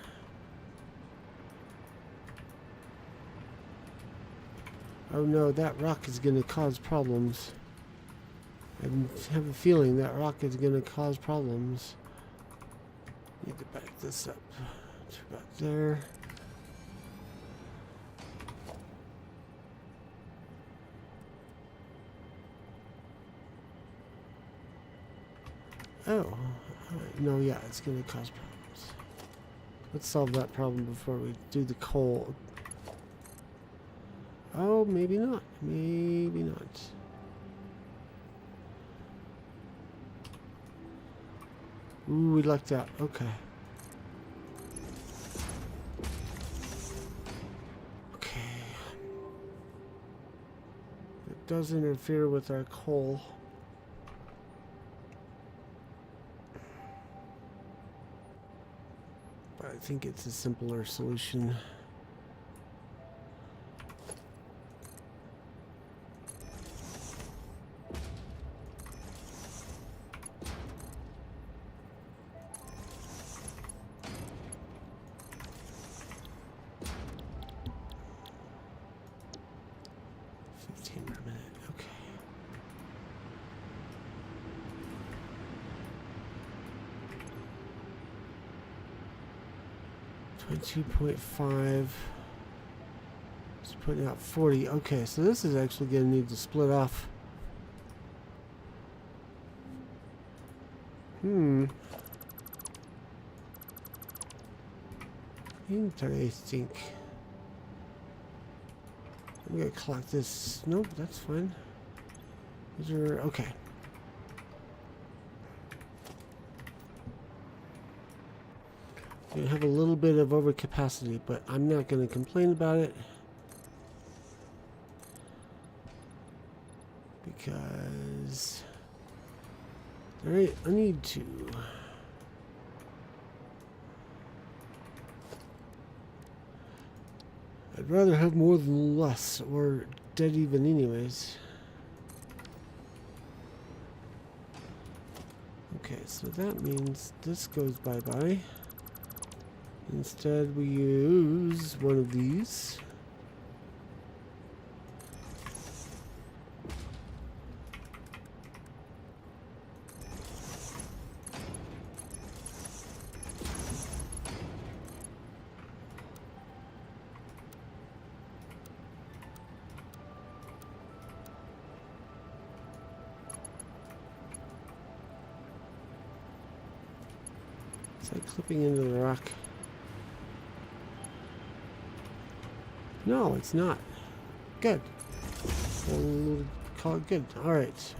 Oh no, that rock is going to cause problems. I have a feeling that rock is going to cause problems. Need to back this up to about there. Oh, no, yeah, it's going to cause problems. Let's solve that problem before we do the coal. Oh, maybe not. Maybe not. Ooh, we lucked out. Okay. Okay. It does interfere with our coal. But I think it's a simpler solution. Okay. 22.5. It's putting out 40. Okay, so this is actually going to need to split off. Interesting. I'm going to collect this. Nope, that's fine. These are okay. We have a little bit of overcapacity, but I'm not going to complain about it because I need to. I'd rather have more than less, or dead even anyways. Okay, so that means this goes bye-bye. Instead, we use one of these. It's like clipping into the rock. No, it's not. Good. We'll call it good. All right.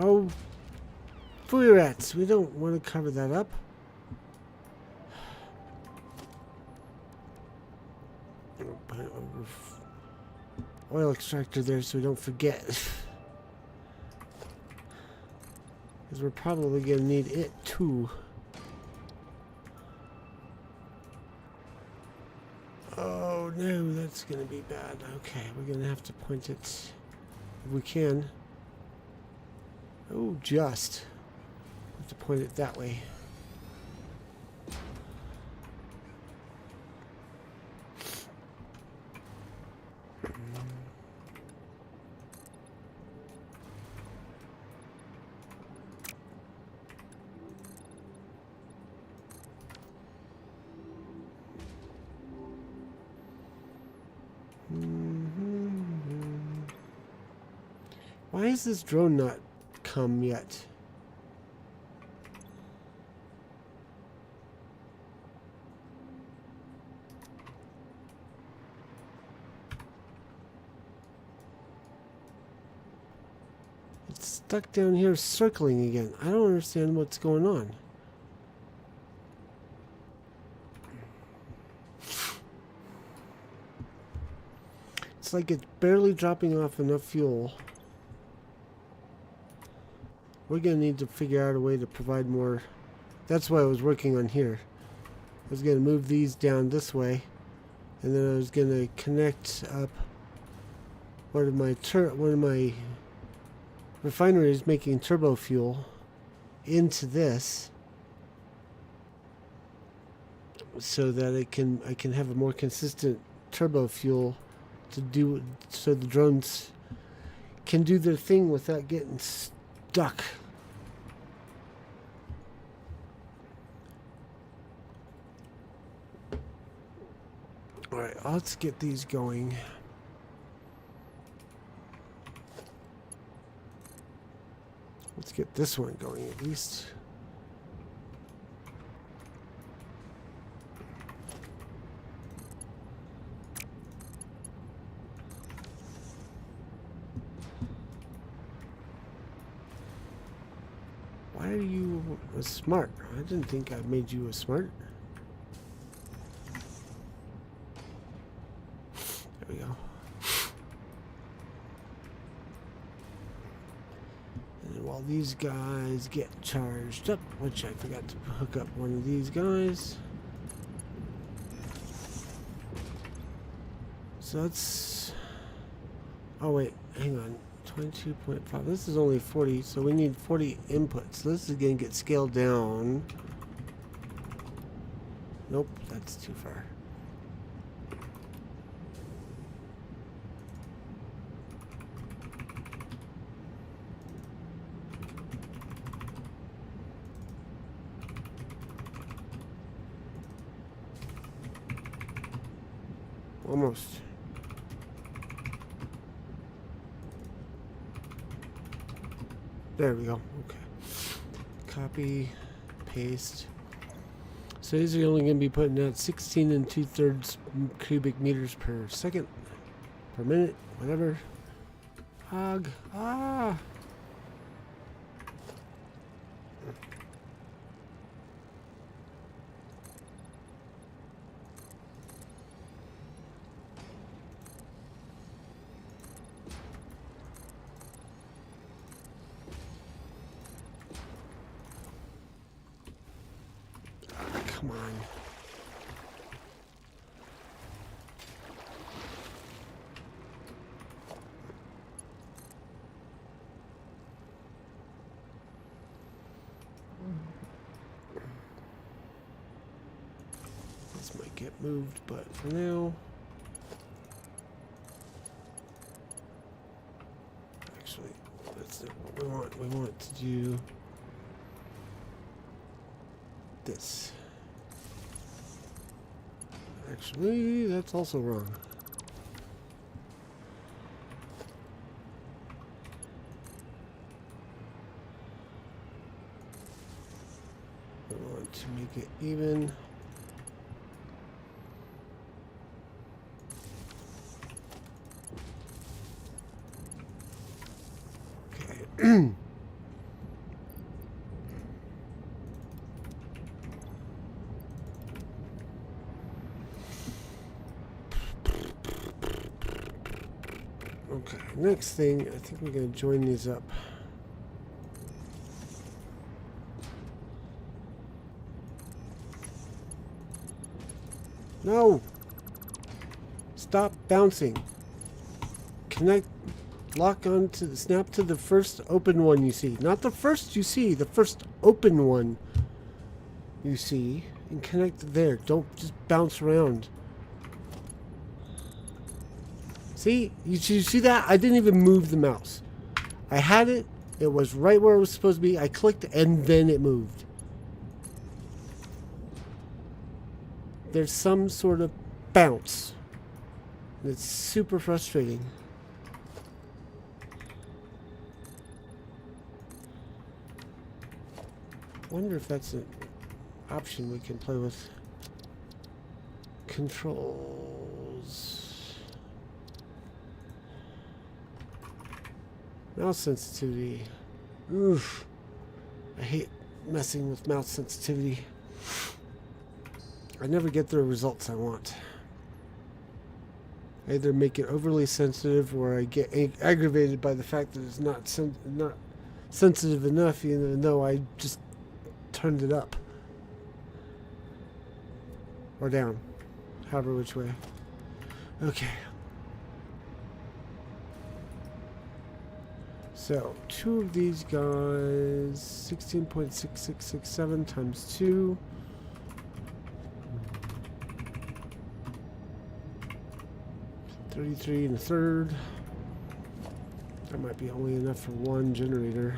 Oh, fooey rats. We don't want to cover that up. Put oil extractor there so we don't forget. Because we're probably going to need it too. Oh no, that's going to be bad. Okay, we're going to have to point it if we can. Oh, just. Have to point it that way. Why has this drone not come yet? It's stuck down here circling again. I don't understand what's going on. It's like it's barely dropping off enough fuel. We're going to need to figure out a way to provide more. That's what I was working on here. I was going to move these down this way. And then I was going to connect up one of my refineries making turbo fuel into this. So that I can have a more consistent turbo fuel to do so the drones can do their thing without getting stuck. Alright, let's get these going. Let's get this one going at least. Why are you a smart? I didn't think I made you a smart. There we go. And while these guys get charged up, which I forgot to hook up one of these guys. So that's... Oh wait, hang on. 22.5. This is only 40, so we need 40 inputs. This is going to get scaled down. Nope, that's too far. Almost. There we go. Okay. Copy, paste. So these are only going to be putting out 16 2/3 cubic meters per second, per minute, whatever. Hog. Ah! Come on. This might get moved, but for now... Actually, that's not what we want. We want to do this. Actually, that's also wrong. I want to make it even. Okay. Okay, next thing, I think we're going to join these up. No! Stop bouncing. Connect, lock onto, snap to the first open one you see. Not the first you see, the first open one you see. And connect there. Don't just bounce around. See? You see that? I didn't even move the mouse. I had it. It was right where it was supposed to be. I clicked and then it moved. There's some sort of bounce. It's super frustrating. Wonder if that's an option we can play with. Controls. Mouse sensitivity. Oof. I hate messing with mouse sensitivity. I never get the results I want. I either make it overly sensitive or I get aggravated by the fact that it's not sensitive enough, even though I just turned it up. Or down. However which way. Okay. So, 2 of these guys, 16.6667 times 2. $33 1/3. That might be only enough for one generator.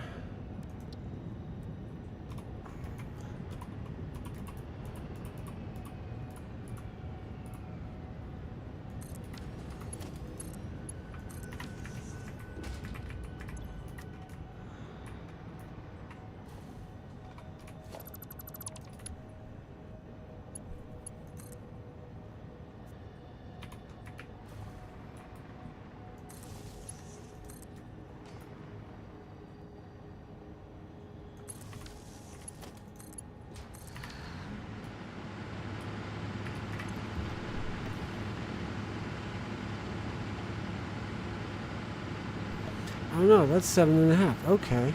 Oh no, that's 7.5. Okay.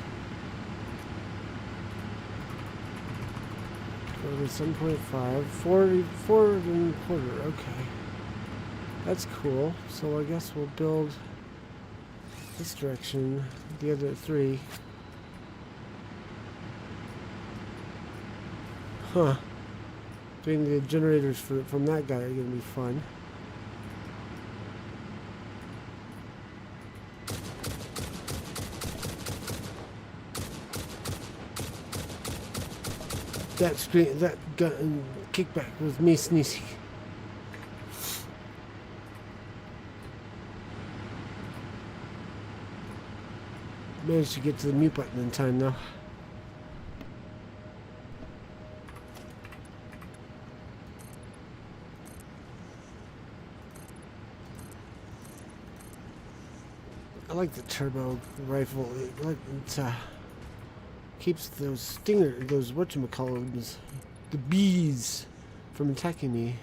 7.5. 4.25. Okay. That's cool. So I guess we'll build this direction. The other 3. Huh. Doing the generators from that guy are going to be fun. That screen, that gun kickback was me sneezing. Managed to get to the mute button in time though. I like the turbo rifle. It keeps those those whatchamacallits, the bees, from attacking me.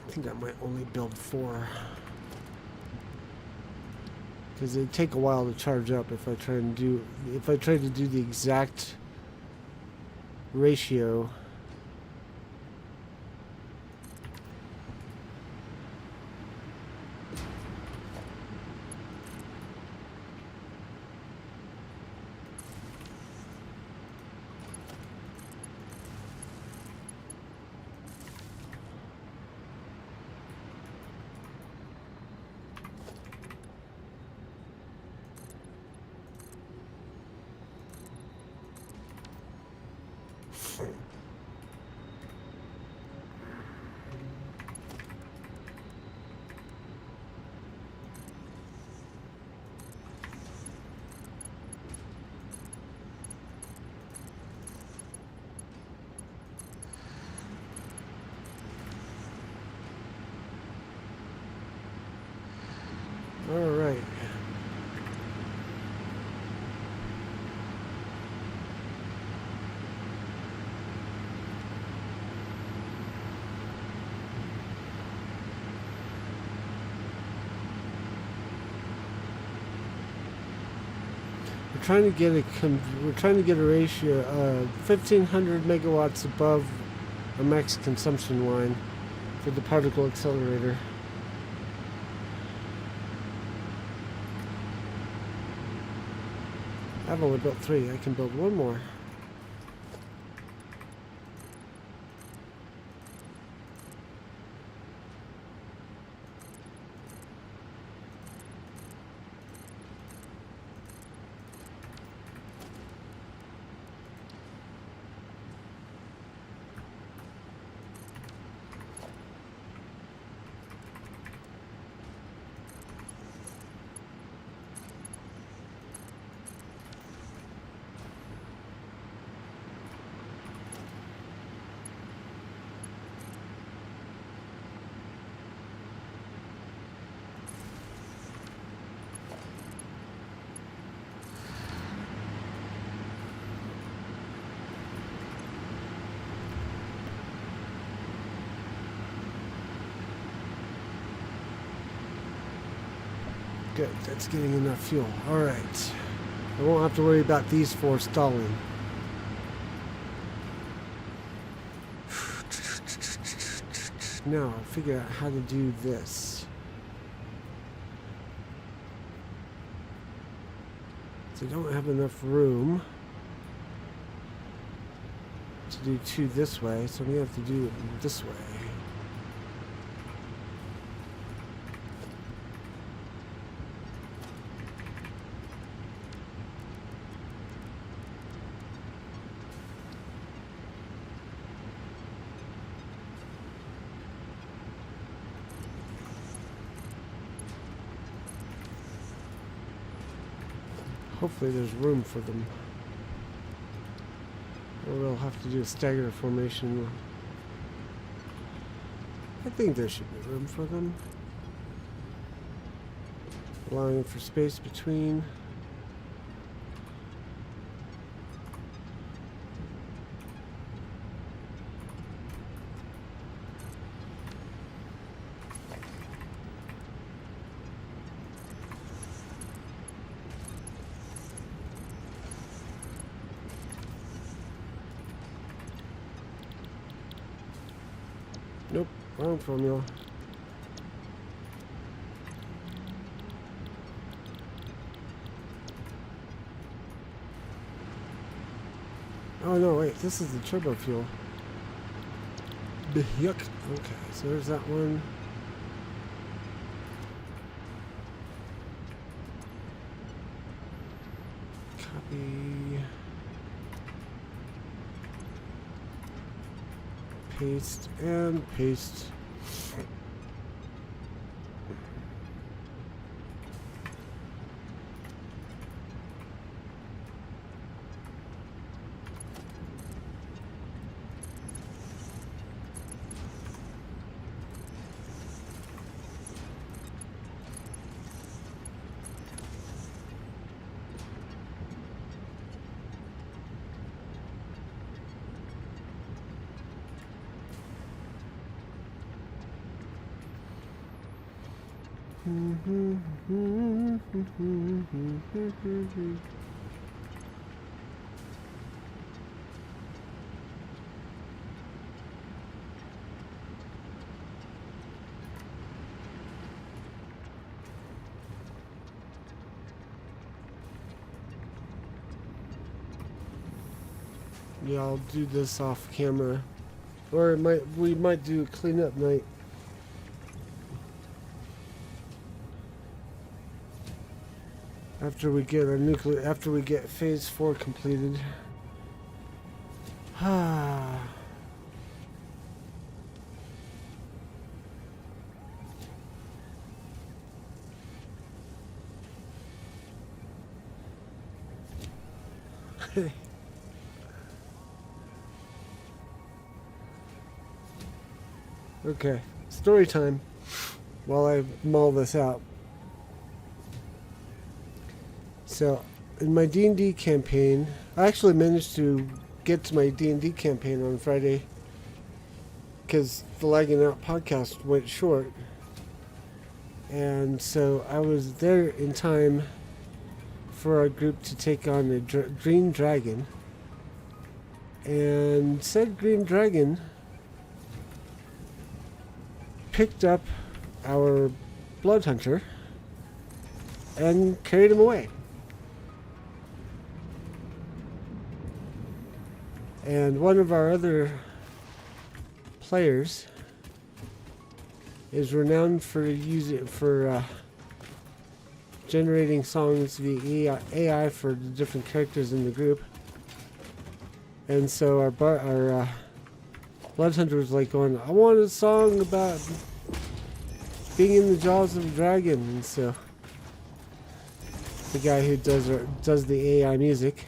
I think I might only build 4. Because they take a while to charge up if I try to do the exact ratio. All right. trying to get a ratio of 1,500 megawatts above a max consumption line for the particle accelerator. I've only built 3. I can build 1 more. Good, that's getting enough fuel. Alright. I won't have to worry about these 4 stalling. Now, I'll figure out how to do this. So I don't have enough room to do 2 this way, so I'm going to have to do it this way. Hopefully there's room for them. Or we'll have to do a stagger formation. I think there should be room for them. Allowing for space between. Nope, wrong formula. Oh no, wait, this is the turbo fuel. Yuck. Okay, so there's that one. Copy. Paste and paste. Yeah, I'll do this off camera, or we might do a cleanup night. After we get phase 4 completed. Ah. Okay, story time while I mull this out. So, in my D&D campaign, I actually managed to get to my D&D campaign on Friday because the Lagging Out podcast went short. And so I was there in time for our group to take on a green dragon. And said green dragon picked up our blood hunter and carried him away. And one of our other players is renowned for generating songs via AI for the different characters in the group. And so our blood hunter was like going, I want a song about being in the jaws of a dragon. And so the guy who does the AI music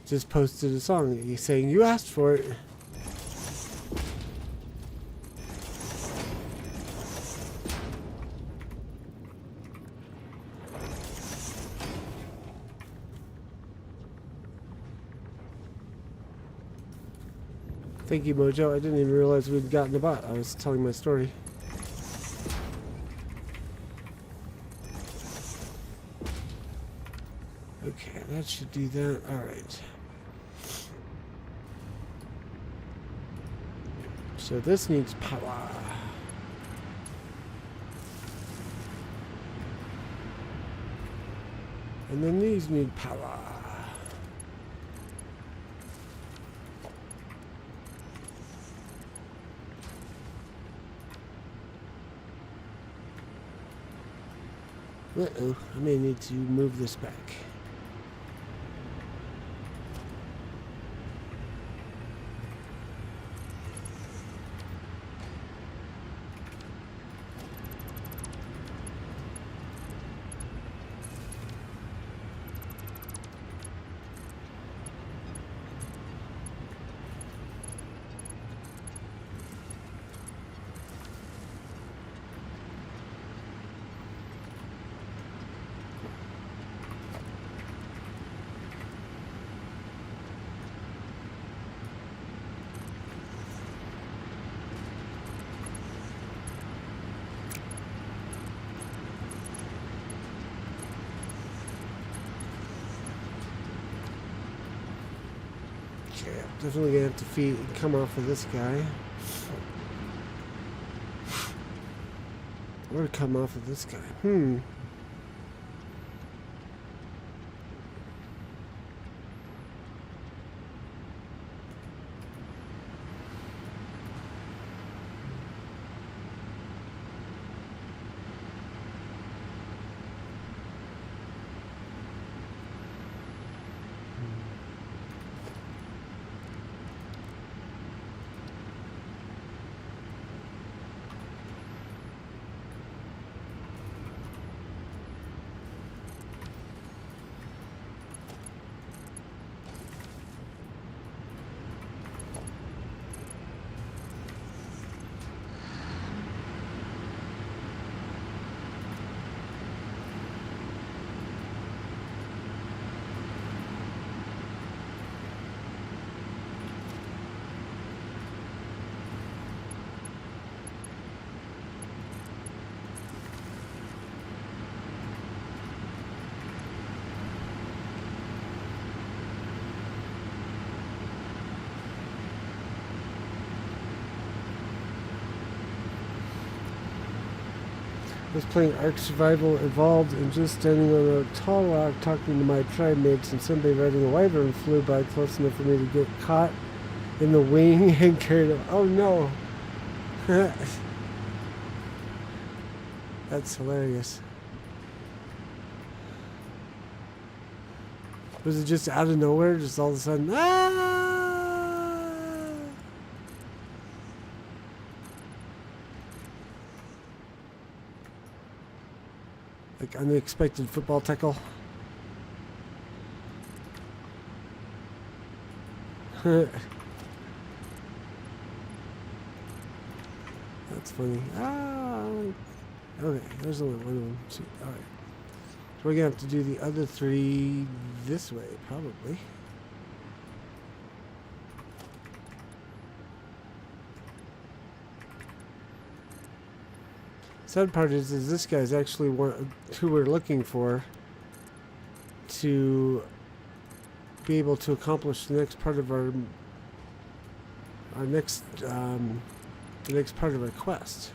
just posted a song. He's saying, you asked for it. Thank you, Mojo. I didn't even realize we'd gotten a bot. I was telling my story. Okay, that should do that. Alright. So this needs power. And then these need power. Uh-oh, I may need to move this back. Okay, I'm definitely gonna have to come off of this guy. Or come off of this guy. I was playing Ark Survival Evolved and just standing on a tall rock talking to my tribe mates, and somebody riding a wyvern flew by close enough for me to get caught in the wing and carried away. Oh no! That's hilarious. Was it just out of nowhere? Just all of a sudden, ah! Like unexpected football tackle. That's funny. Ah, okay, there's only one of them. All right. So we're gonna have to do the other three this way, probably. Sad part is this guy's actually one who we're looking for. to be able to accomplish the next part of our next the next part of our quest.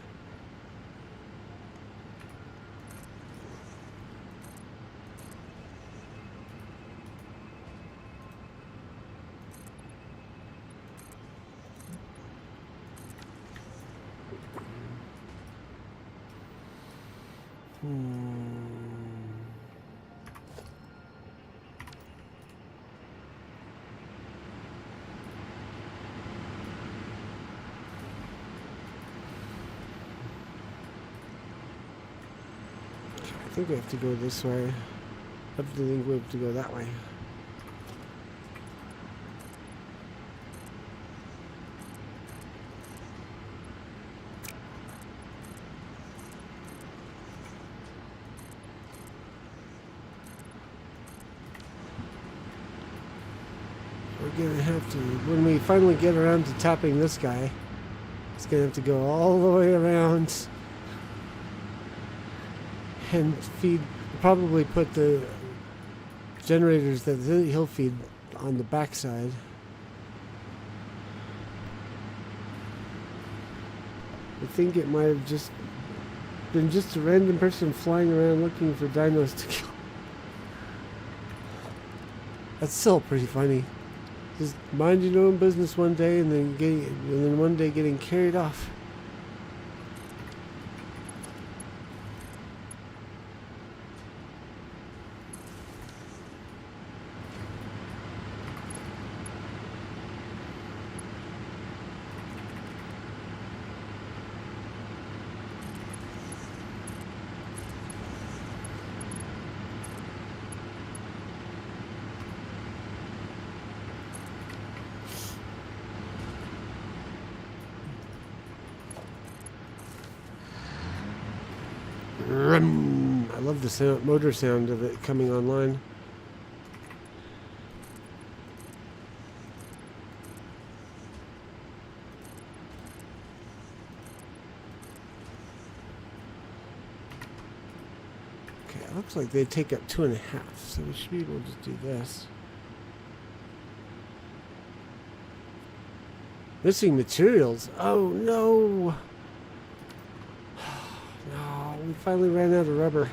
I think we have to go this way. I think we have to go that way. We're gonna have to, when we finally get around to tapping this guy, it's gonna have to go all the way around and feed, probably put the generators that he'll feed on the backside. I think it might have just been just a random person flying around looking for dinos to kill. That's still pretty funny. Just mind your own business one day and then one day getting carried off. I love the sound, motor sound of it coming online. Okay, it looks like they take up 2.5, so we should be able to just do this. Missing materials. Oh no! No, we finally ran out of rubber.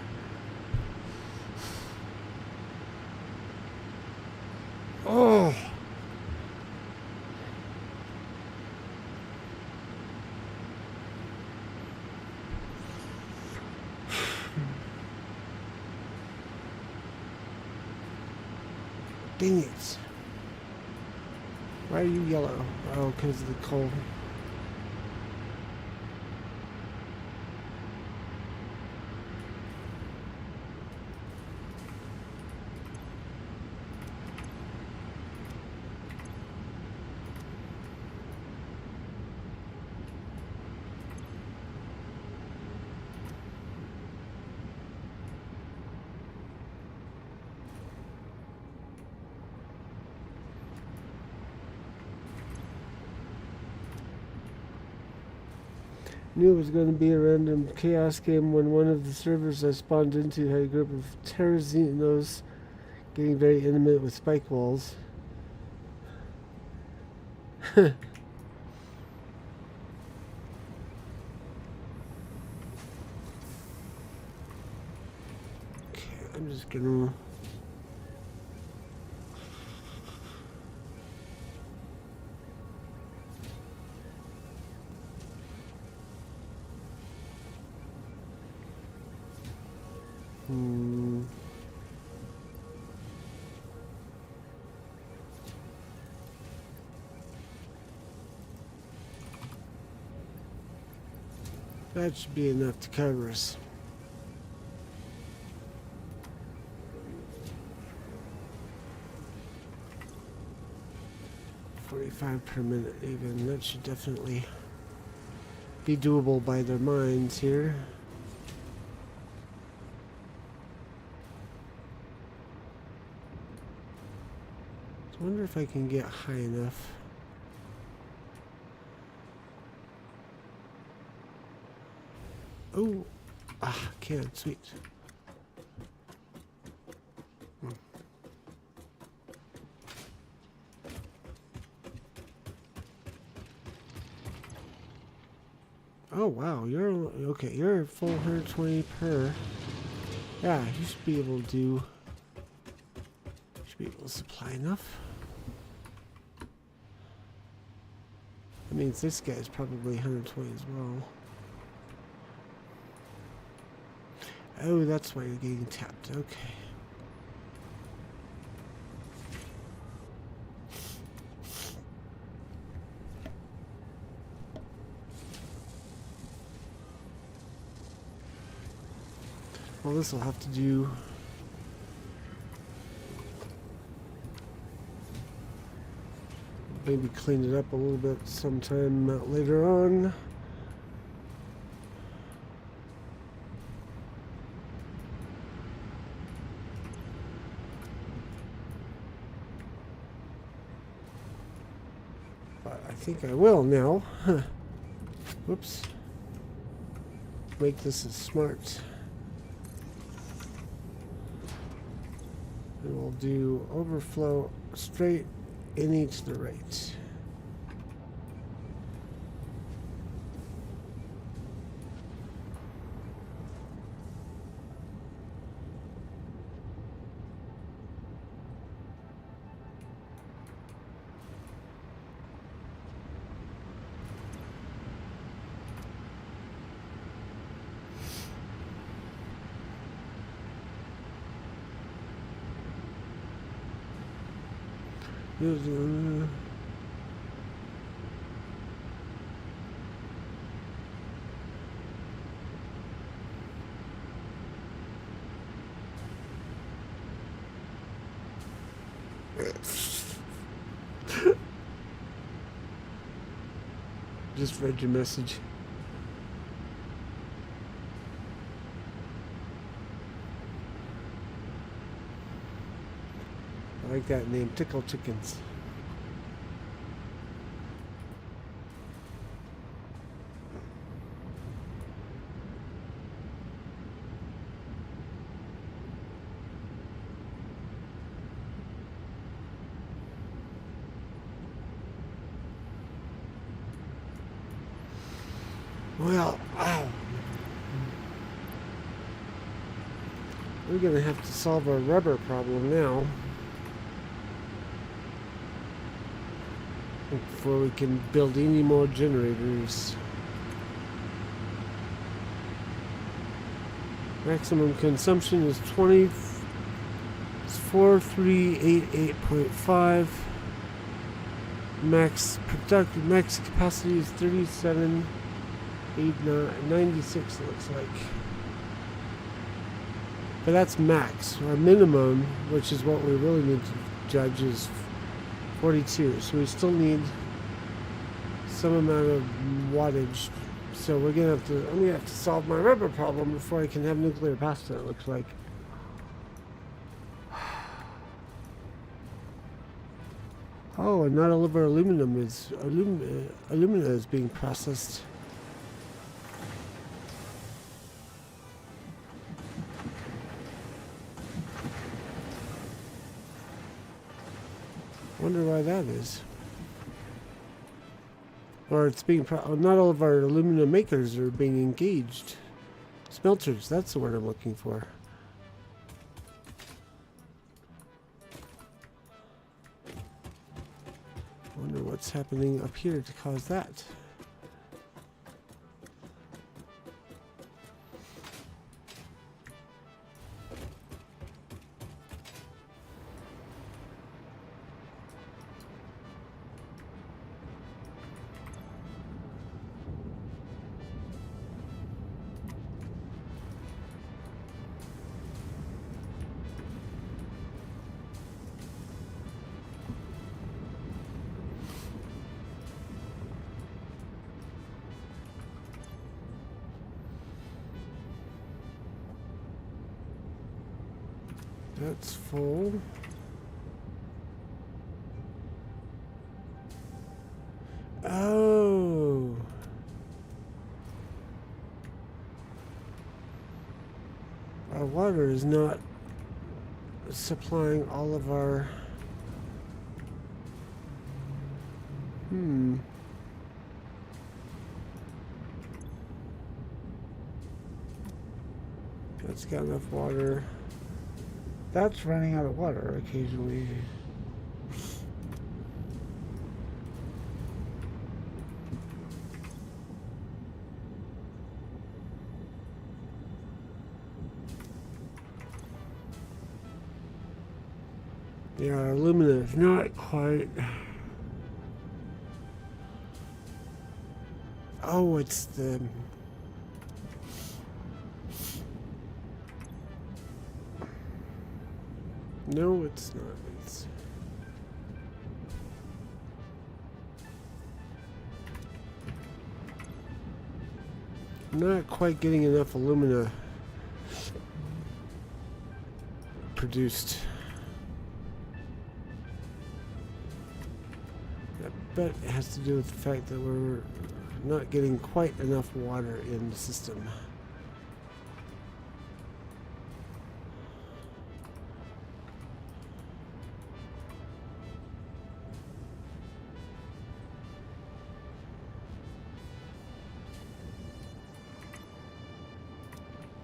Oh! Dang it. Why are you yellow? Oh, because of the cold. Knew it was going to be a random chaos game when one of the servers I spawned into had a group of Terrazinos getting very intimate with spike walls. Okay, I'm just gonna... That should be enough to cover us. $45 per minute even. That should definitely be doable by their minds here. I wonder if I can get high enough. Oh, can, sweet. Oh wow, you're okay. You're full 120 per. Yeah, you should be able to do. Should be able to supply enough. That means this guy's probably 120 as well. Oh, that's why you're getting tapped. Okay. Well, this will have to do. Maybe clean it up a little bit sometime later on. But I think I will now. Whoops. Make this as smart. And we'll do overflow straight any to the right. Just read your message. I like that name, Tickle Chickens. Well, we're gonna have to solve our rubber problem now before we can build any more generators. Maximum consumption is 4388.5. Max capacity is 37,896. It looks like. But that's max. Our minimum, which is what we really need to judge, is 42. So we still need some amount of wattage. So I'm gonna have to solve my rubber problem before I can have nuclear pasta, it looks like. Oh, and not all of our alumina is being processed. Wonder why that is. Or it's being not all of our aluminum makers are being engaged. Smelters, that's the word I'm looking for. Wonder what's happening up here to cause that. That's full. Oh. Our water is not supplying all of our... That's got enough water. That's running out of water occasionally. Yeah, our alumina is not quite. Oh, it's the. No, it's not. It's. Not quite getting enough alumina produced. I bet it has to do with the fact that we're not getting quite enough water in the system.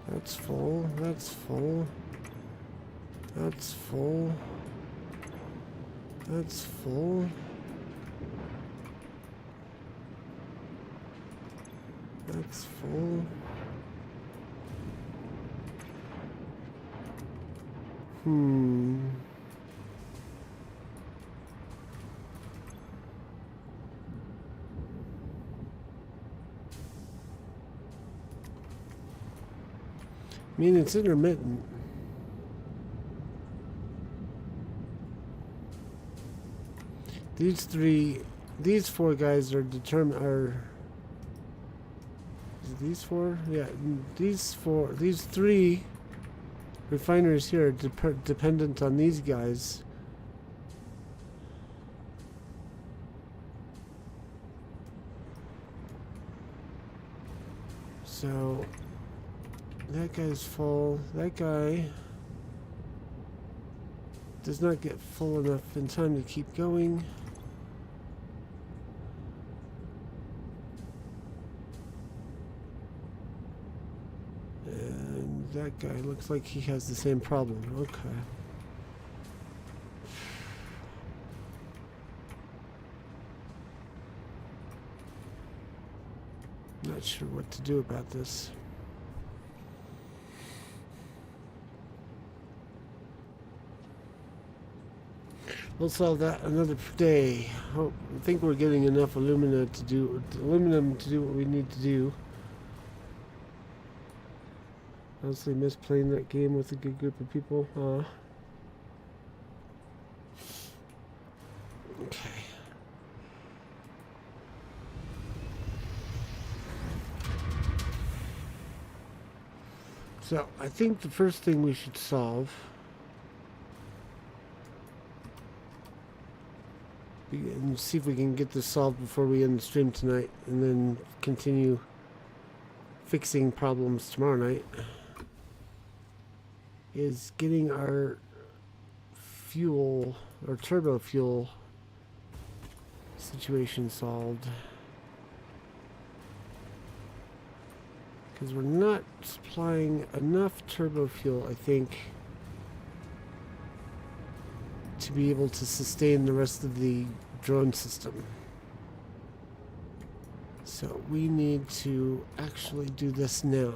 That's full, that's full, that's full, that's full, that's full. I mean, it's intermittent. These four guys are these four? Yeah, these three refineries here are dependent on these guys. So that guy's full. That guy does not get full enough in time to keep going. And that guy looks like he has the same problem. Okay. Not sure what to do about this. We'll solve that another day. I think we're getting enough aluminum to do what we need to do. Honestly, miss playing that game with a good group of people. Okay. So I think the first thing we should solve. And see if we can get this solved before we end the stream tonight, and then continue fixing problems tomorrow night, is getting our fuel or turbo fuel situation solved, because we're not supplying enough turbo fuel, I think, to be able to sustain the rest of the drone system. So we need to actually do this now.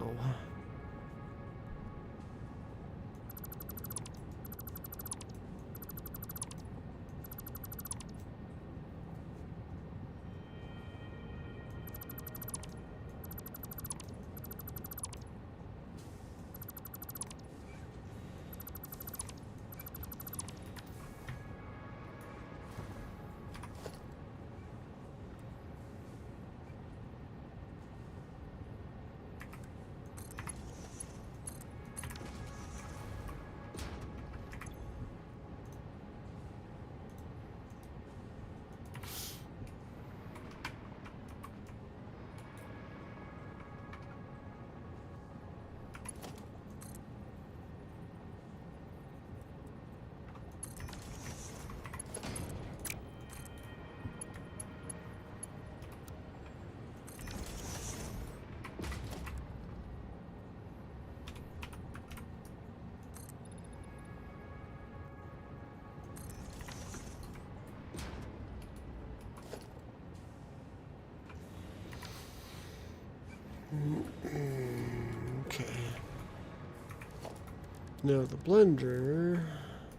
Now the blender,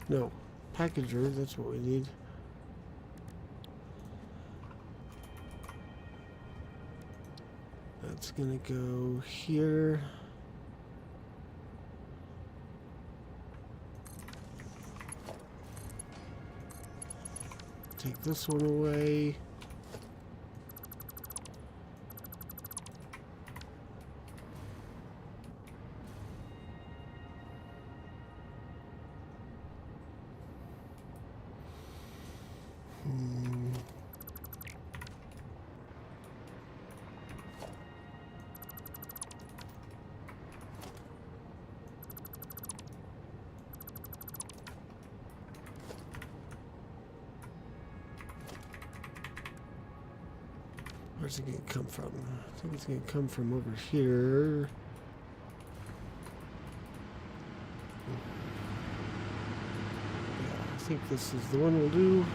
no, packager, that's what we need. That's gonna go here. Take this one away. Where's it going to come from? I think it's going to come from over here. Yeah, I think this is the one we'll do.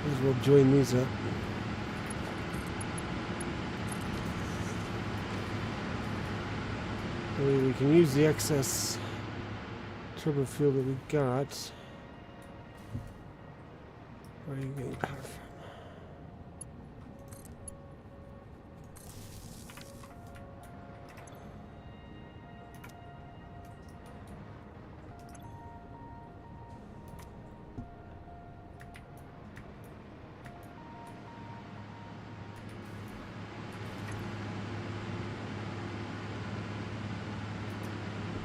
Might as well join these up. We can use the excess turbo fuel that we got. Where are you getting power from?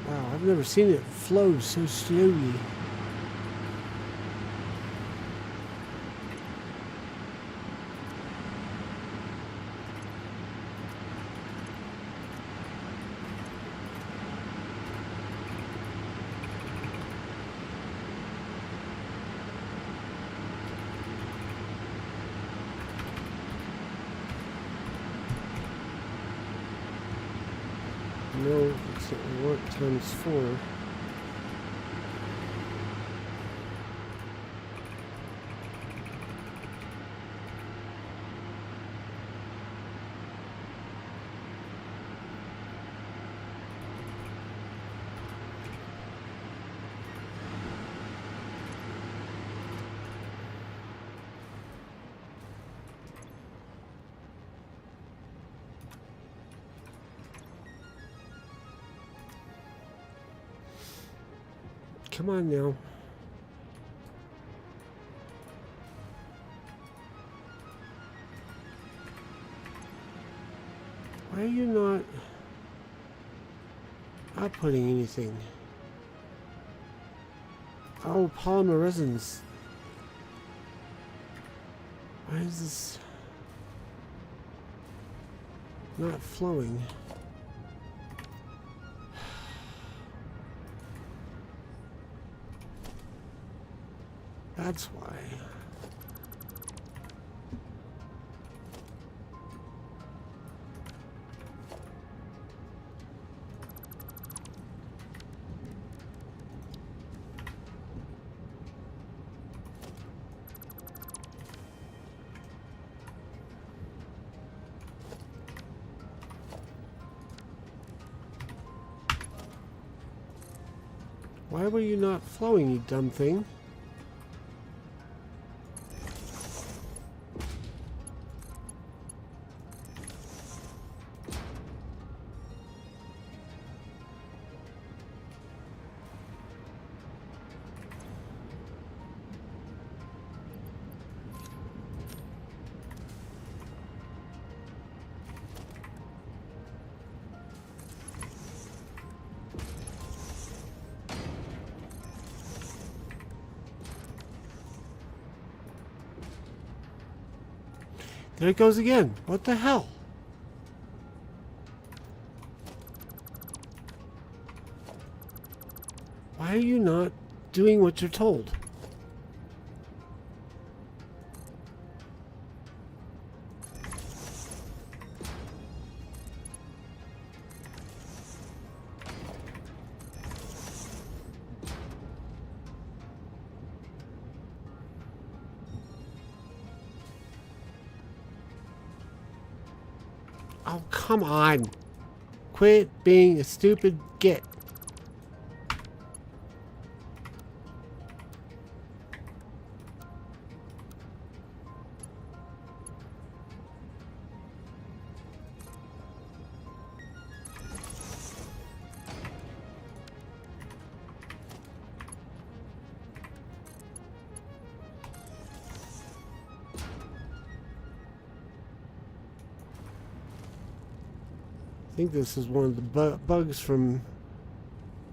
Wow, I've never seen it flow so slowly. No, it's not work times 4. Come on now. Why are you not outputting anything? Oh, polymer resins. Why is this? not flowing. That's why. Why were you not flowing, you dumb thing? There it goes again. What the hell? Why are you not doing what you're told? Oh, come on. Quit being a stupid git. I think this is one of the bugs from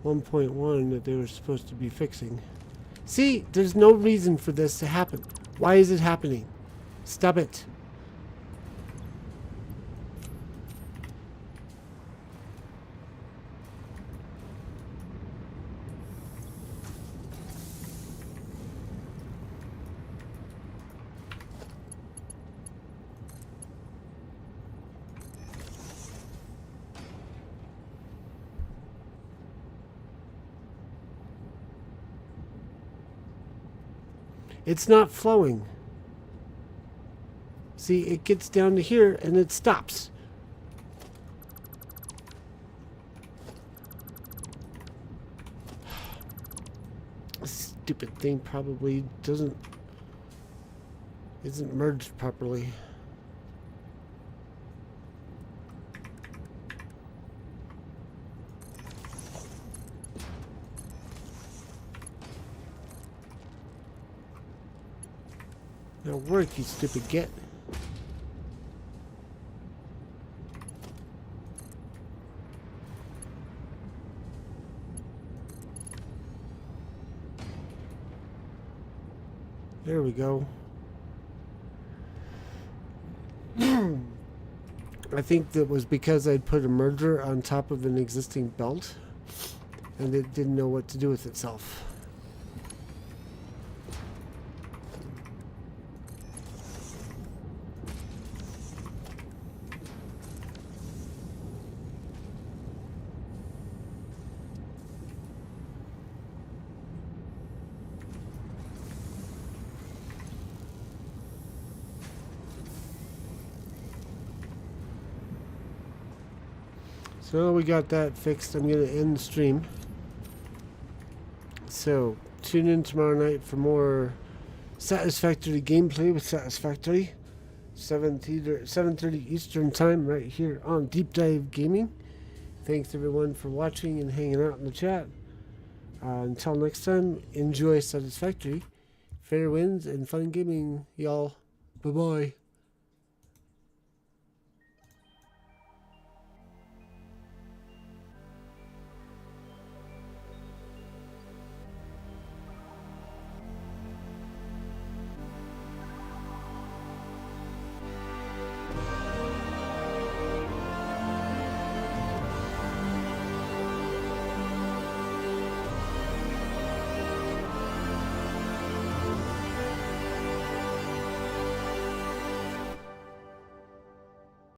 1.1 that they were supposed to be fixing. See, there's no reason for this to happen. Why is it happening? Stop it. It's not flowing. See, it gets down to here and it stops. This stupid thing probably isn't merged properly. Now work, you stupid git. There we go. I think that was because I'd put a merger on top of an existing belt and it didn't know what to do with itself. So we got that fixed. I'm going to end the stream. So tune in tomorrow night for more Satisfactory gameplay with Satisfactory. 7:30 Eastern Time right here on Deep Dive Gaming. Thanks everyone for watching and hanging out in the chat. Until next time, enjoy Satisfactory. Fair winds and fun gaming, y'all. Bye-bye.